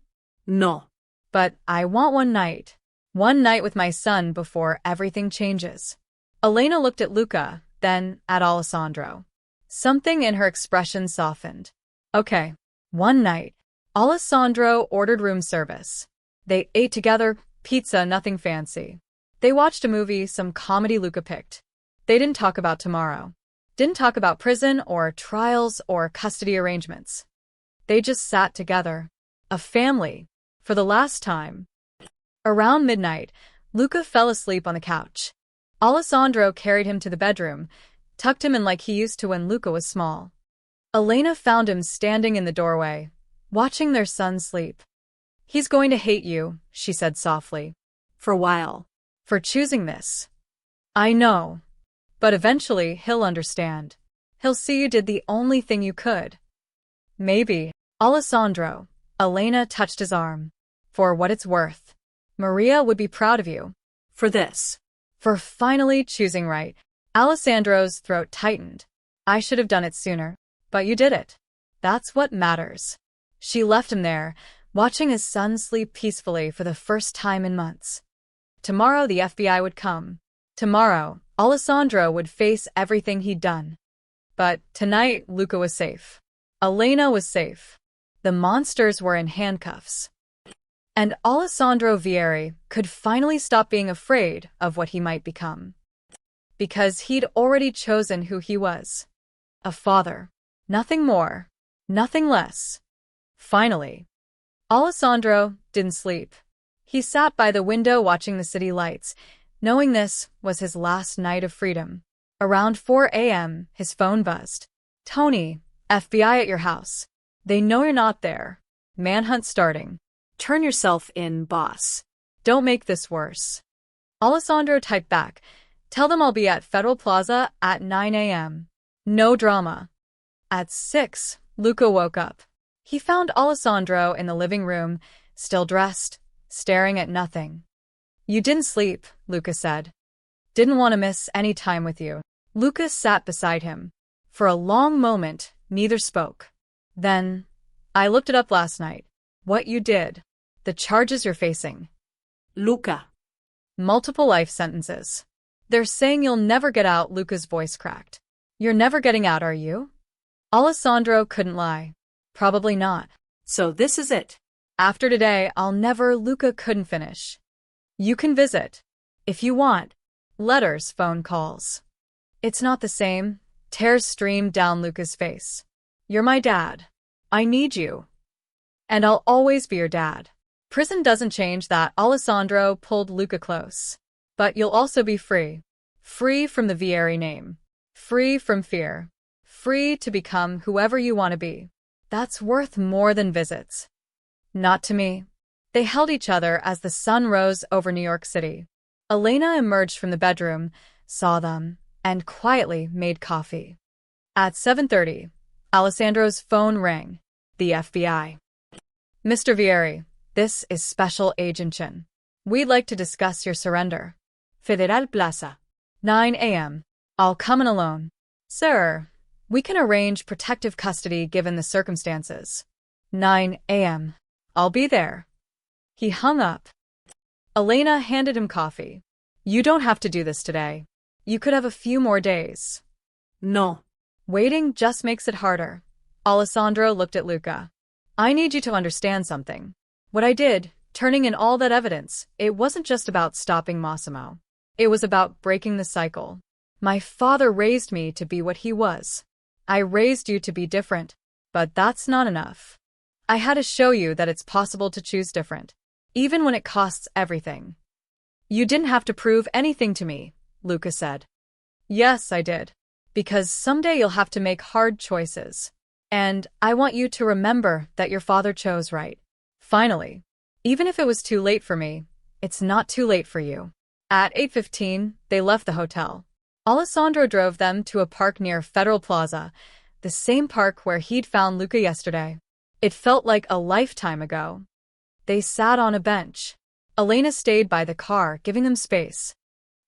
No. But I want one night. One night with my son before everything changes. Elena looked at Luca, then at Alessandro. Something in her expression softened. Okay. One night. Alessandro ordered room service. They ate together, pizza, nothing fancy. They watched a movie, some comedy Luca picked. They didn't talk about tomorrow. Didn't talk about prison or trials or custody arrangements. They just sat together. A family. For the last time. Around midnight, Luca fell asleep on the couch. Alessandro carried him to the bedroom, tucked him in like he used to when Luca was small. Elena found him standing in the doorway, watching their son sleep. He's going to hate you, she said softly. For a while. For choosing this. I know. But eventually he'll understand. He'll see you did the only thing you could. Maybe. Alessandro. Elena touched his arm. For what it's worth. Maria would be proud of you. For this. For finally choosing right. Alessandro's throat tightened. I should have done it sooner. But you did it. That's what matters. She left him there, watching his son sleep peacefully for the first time in months. Tomorrow the FBI would come. Tomorrow, Alessandro would face everything he'd done. But tonight, Luca was safe. Elena was safe. The monsters were in handcuffs. And Alessandro Vieri could finally stop being afraid of what he might become. Because he'd already chosen who he was. A father. Nothing more. Nothing less. Finally. Alessandro didn't sleep. He sat by the window watching the city lights, knowing this was his last night of freedom. Around 4 a.m., his phone buzzed. Tony, FBI at your house. They know you're not there. Manhunt starting. Turn yourself in, boss. Don't make this worse. Alessandro typed back. Tell them I'll be at Federal Plaza at 9 a.m. No drama. At 6, Luca woke up. He found Alessandro in the living room, still dressed, staring at nothing. You didn't sleep, Luca said. Didn't want to miss any time with you. Luca sat beside him. For a long moment, neither spoke. Then, I looked it up last night. What you did. The charges you're facing. Luca. Multiple life sentences. They're saying you'll never get out, Luca's voice cracked. You're never getting out, are you? Alessandro couldn't lie. Probably not. So this is it. After today, I'll never, Luca couldn't finish. You can visit. If you want. Letters, phone calls. It's not the same. Tears streamed down Luca's face. You're my dad. I need you. And I'll always be your dad. Prison doesn't change that. Alessandro pulled Luca close. But you'll also be free. Free from the Vieri name. Free from fear. Free to become whoever you want to be. That's worth more than visits. Not to me. They held each other as the sun rose over New York City. Elena emerged from the bedroom, saw them, and quietly made coffee. At 7:30, Alessandro's phone rang. The FBI. Mr. Vieri, this is Special Agent Chin. We'd like to discuss your surrender. Federal Plaza. 9 a.m. I'll come in alone. Sir, we can arrange protective custody given the circumstances. 9 a.m. I'll be there. He hung up. Elena handed him coffee. You don't have to do this today. You could have a few more days. No. Waiting just makes it harder. Alessandro looked at Luca. I need you to understand something. What I did, turning in all that evidence, it wasn't just about stopping Massimo. It was about breaking the cycle. My father raised me to be what he was. I raised you to be different, but that's not enough. I had to show you that it's possible to choose different, even when it costs everything. You didn't have to prove anything to me, Luca said. Yes, I did. Because someday you'll have to make hard choices. And I want you to remember that your father chose right. Finally, even if it was too late for me, it's not too late for you. At 8:15, they left the hotel. Alessandro drove them to a park near Federal Plaza, the same park where he'd found Luca yesterday. It felt like a lifetime ago. They sat on a bench. Elena stayed by the car, giving them space.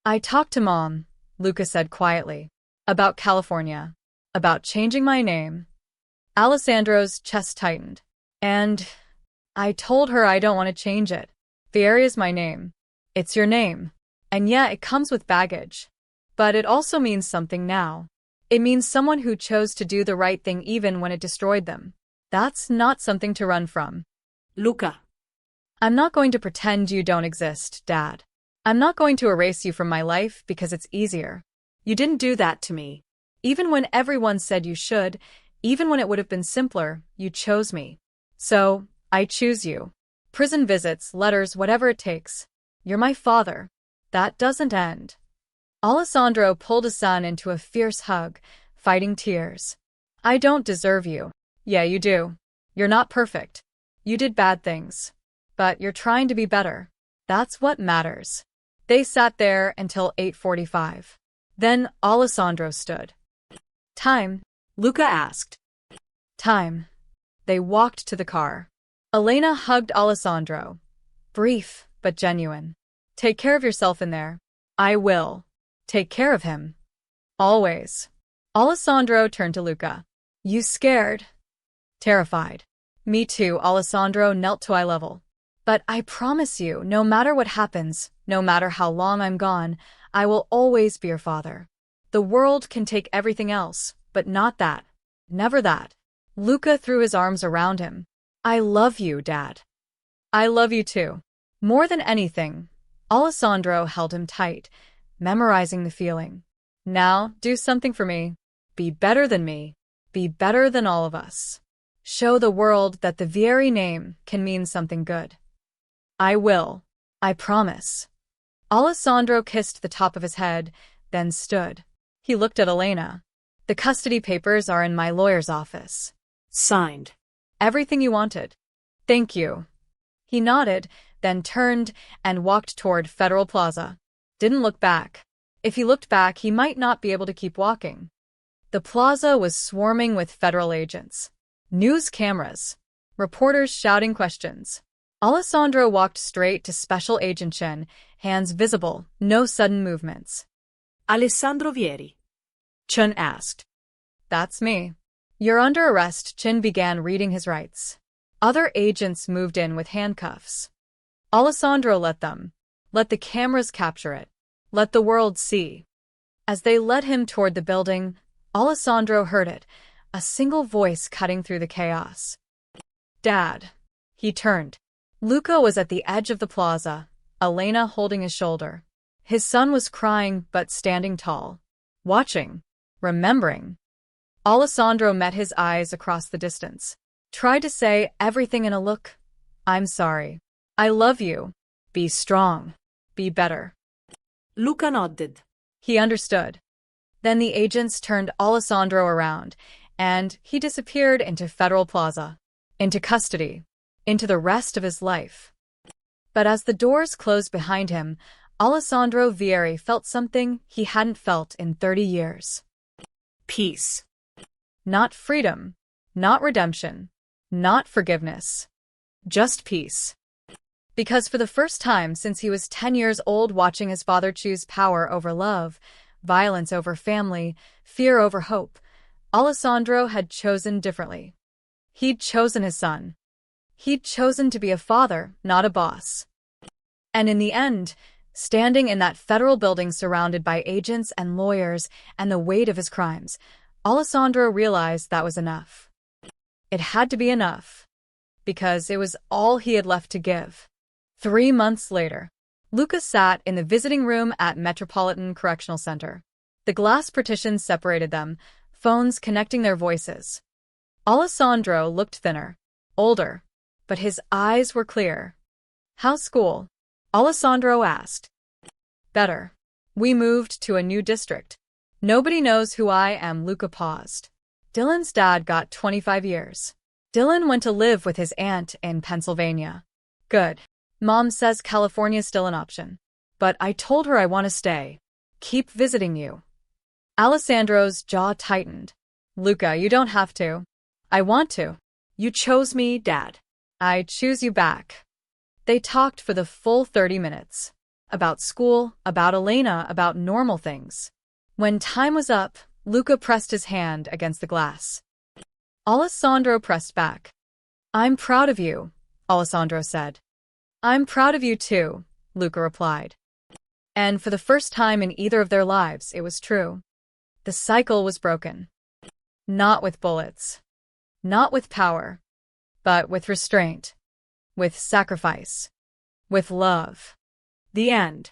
I talked to Mom, Luca said quietly, about California, about changing my name. Alessandro's chest tightened. And I told her I don't want to change it. Vieri is my name. It's your name. And yeah, it comes with baggage. But it also means something now. It means someone who chose to do the right thing even when it destroyed them. That's not something to run from. Luca. I'm not going to pretend you don't exist, Dad. I'm not going to erase you from my life because it's easier. You didn't do that to me. Even when everyone said you should, even when it would have been simpler, you chose me. So, I choose you. Prison visits, letters, whatever it takes. You're my father. That doesn't end. Alessandro pulled his son into a fierce hug, fighting tears. I don't deserve you. Yeah, you do. You're not perfect. You did bad things. But you're trying to be better. That's what matters. They sat there until 8:45. Then Alessandro stood. Time, Luca asked. Time. They walked to the car. Elena hugged Alessandro. Brief, but genuine. Take care of yourself in there. I will. Take care of him. Always. Alessandro turned to Luca. You scared? Terrified. Me too. Alessandro knelt to eye level. But I promise you, no matter what happens, no matter how long I'm gone, I will always be your father. The world can take everything else, but not that. Never that. Luca threw his arms around him. I love you, Dad. I love you too. More than anything. Alessandro held him tight, memorizing the feeling. Now, do something for me. Be better than me. Be better than all of us. Show the world that the Vieri name can mean something good. I will. I promise. Alessandro kissed the top of his head, then stood. He looked at Elena. The custody papers are in my lawyer's office. Signed. Everything you wanted. Thank you. He nodded, then turned and walked toward Federal Plaza. Didn't look back. If he looked back, he might not be able to keep walking. The plaza was swarming with federal agents. News cameras. Reporters shouting questions. Alessandro walked straight to Special Agent Chin, hands visible, no sudden movements. Alessandro Vieri. Chin asked. That's me. You're under arrest. Chin began reading his rights. Other agents moved in with handcuffs. Alessandro let them. Let the cameras capture it. Let the world see. As they led him toward the building, Alessandro heard it, a single voice cutting through the chaos. Dad. He turned. Luca was at the edge of the plaza, Elena holding his shoulder. His son was crying but standing tall. Watching. Remembering. Alessandro met his eyes across the distance. Tried to say everything in a look. I'm sorry. I love you. Be strong. Be better. Luca nodded. He understood. Then the agents turned Alessandro around, and he disappeared into Federal Plaza, into custody, into the rest of his life. But as the doors closed behind him, Alessandro Vieri felt something he hadn't felt in 30 years. Peace. Not freedom, not redemption, not forgiveness. Just peace. Because for the first time since he was 10 years old, watching his father choose power over love, violence over family, fear over hope, Alessandro had chosen differently. He'd chosen his son. He'd chosen to be a father, not a boss. And in the end, standing in that federal building surrounded by agents and lawyers and the weight of his crimes, Alessandro realized that was enough. It had to be enough, because it was all he had left to give. 3 months later, Luca sat in the visiting room at Metropolitan Correctional Center. The glass partitions separated them, phones connecting their voices. Alessandro looked thinner, older, but his eyes were clear. "How's school?" Alessandro asked. "Better. We moved to a new district. Nobody knows who I am." Luca paused. Dylan's dad got 25 years. Dylan went to live with his aunt in Pennsylvania. Good. Mom says California's still an option. But I told her I want to stay. Keep visiting you. Alessandro's jaw tightened. Luca, you don't have to. I want to. You chose me, Dad. I choose you back. They talked for the full 30 minutes. About school, about Elena, about normal things. When time was up, Luca pressed his hand against the glass. Alessandro pressed back. "I'm proud of you," Alessandro said. "I'm proud of you too," Luca replied. And for the first time in either of their lives, it was true. The cycle was broken. Not with bullets. Not with power. But with restraint. With sacrifice. With love. The end.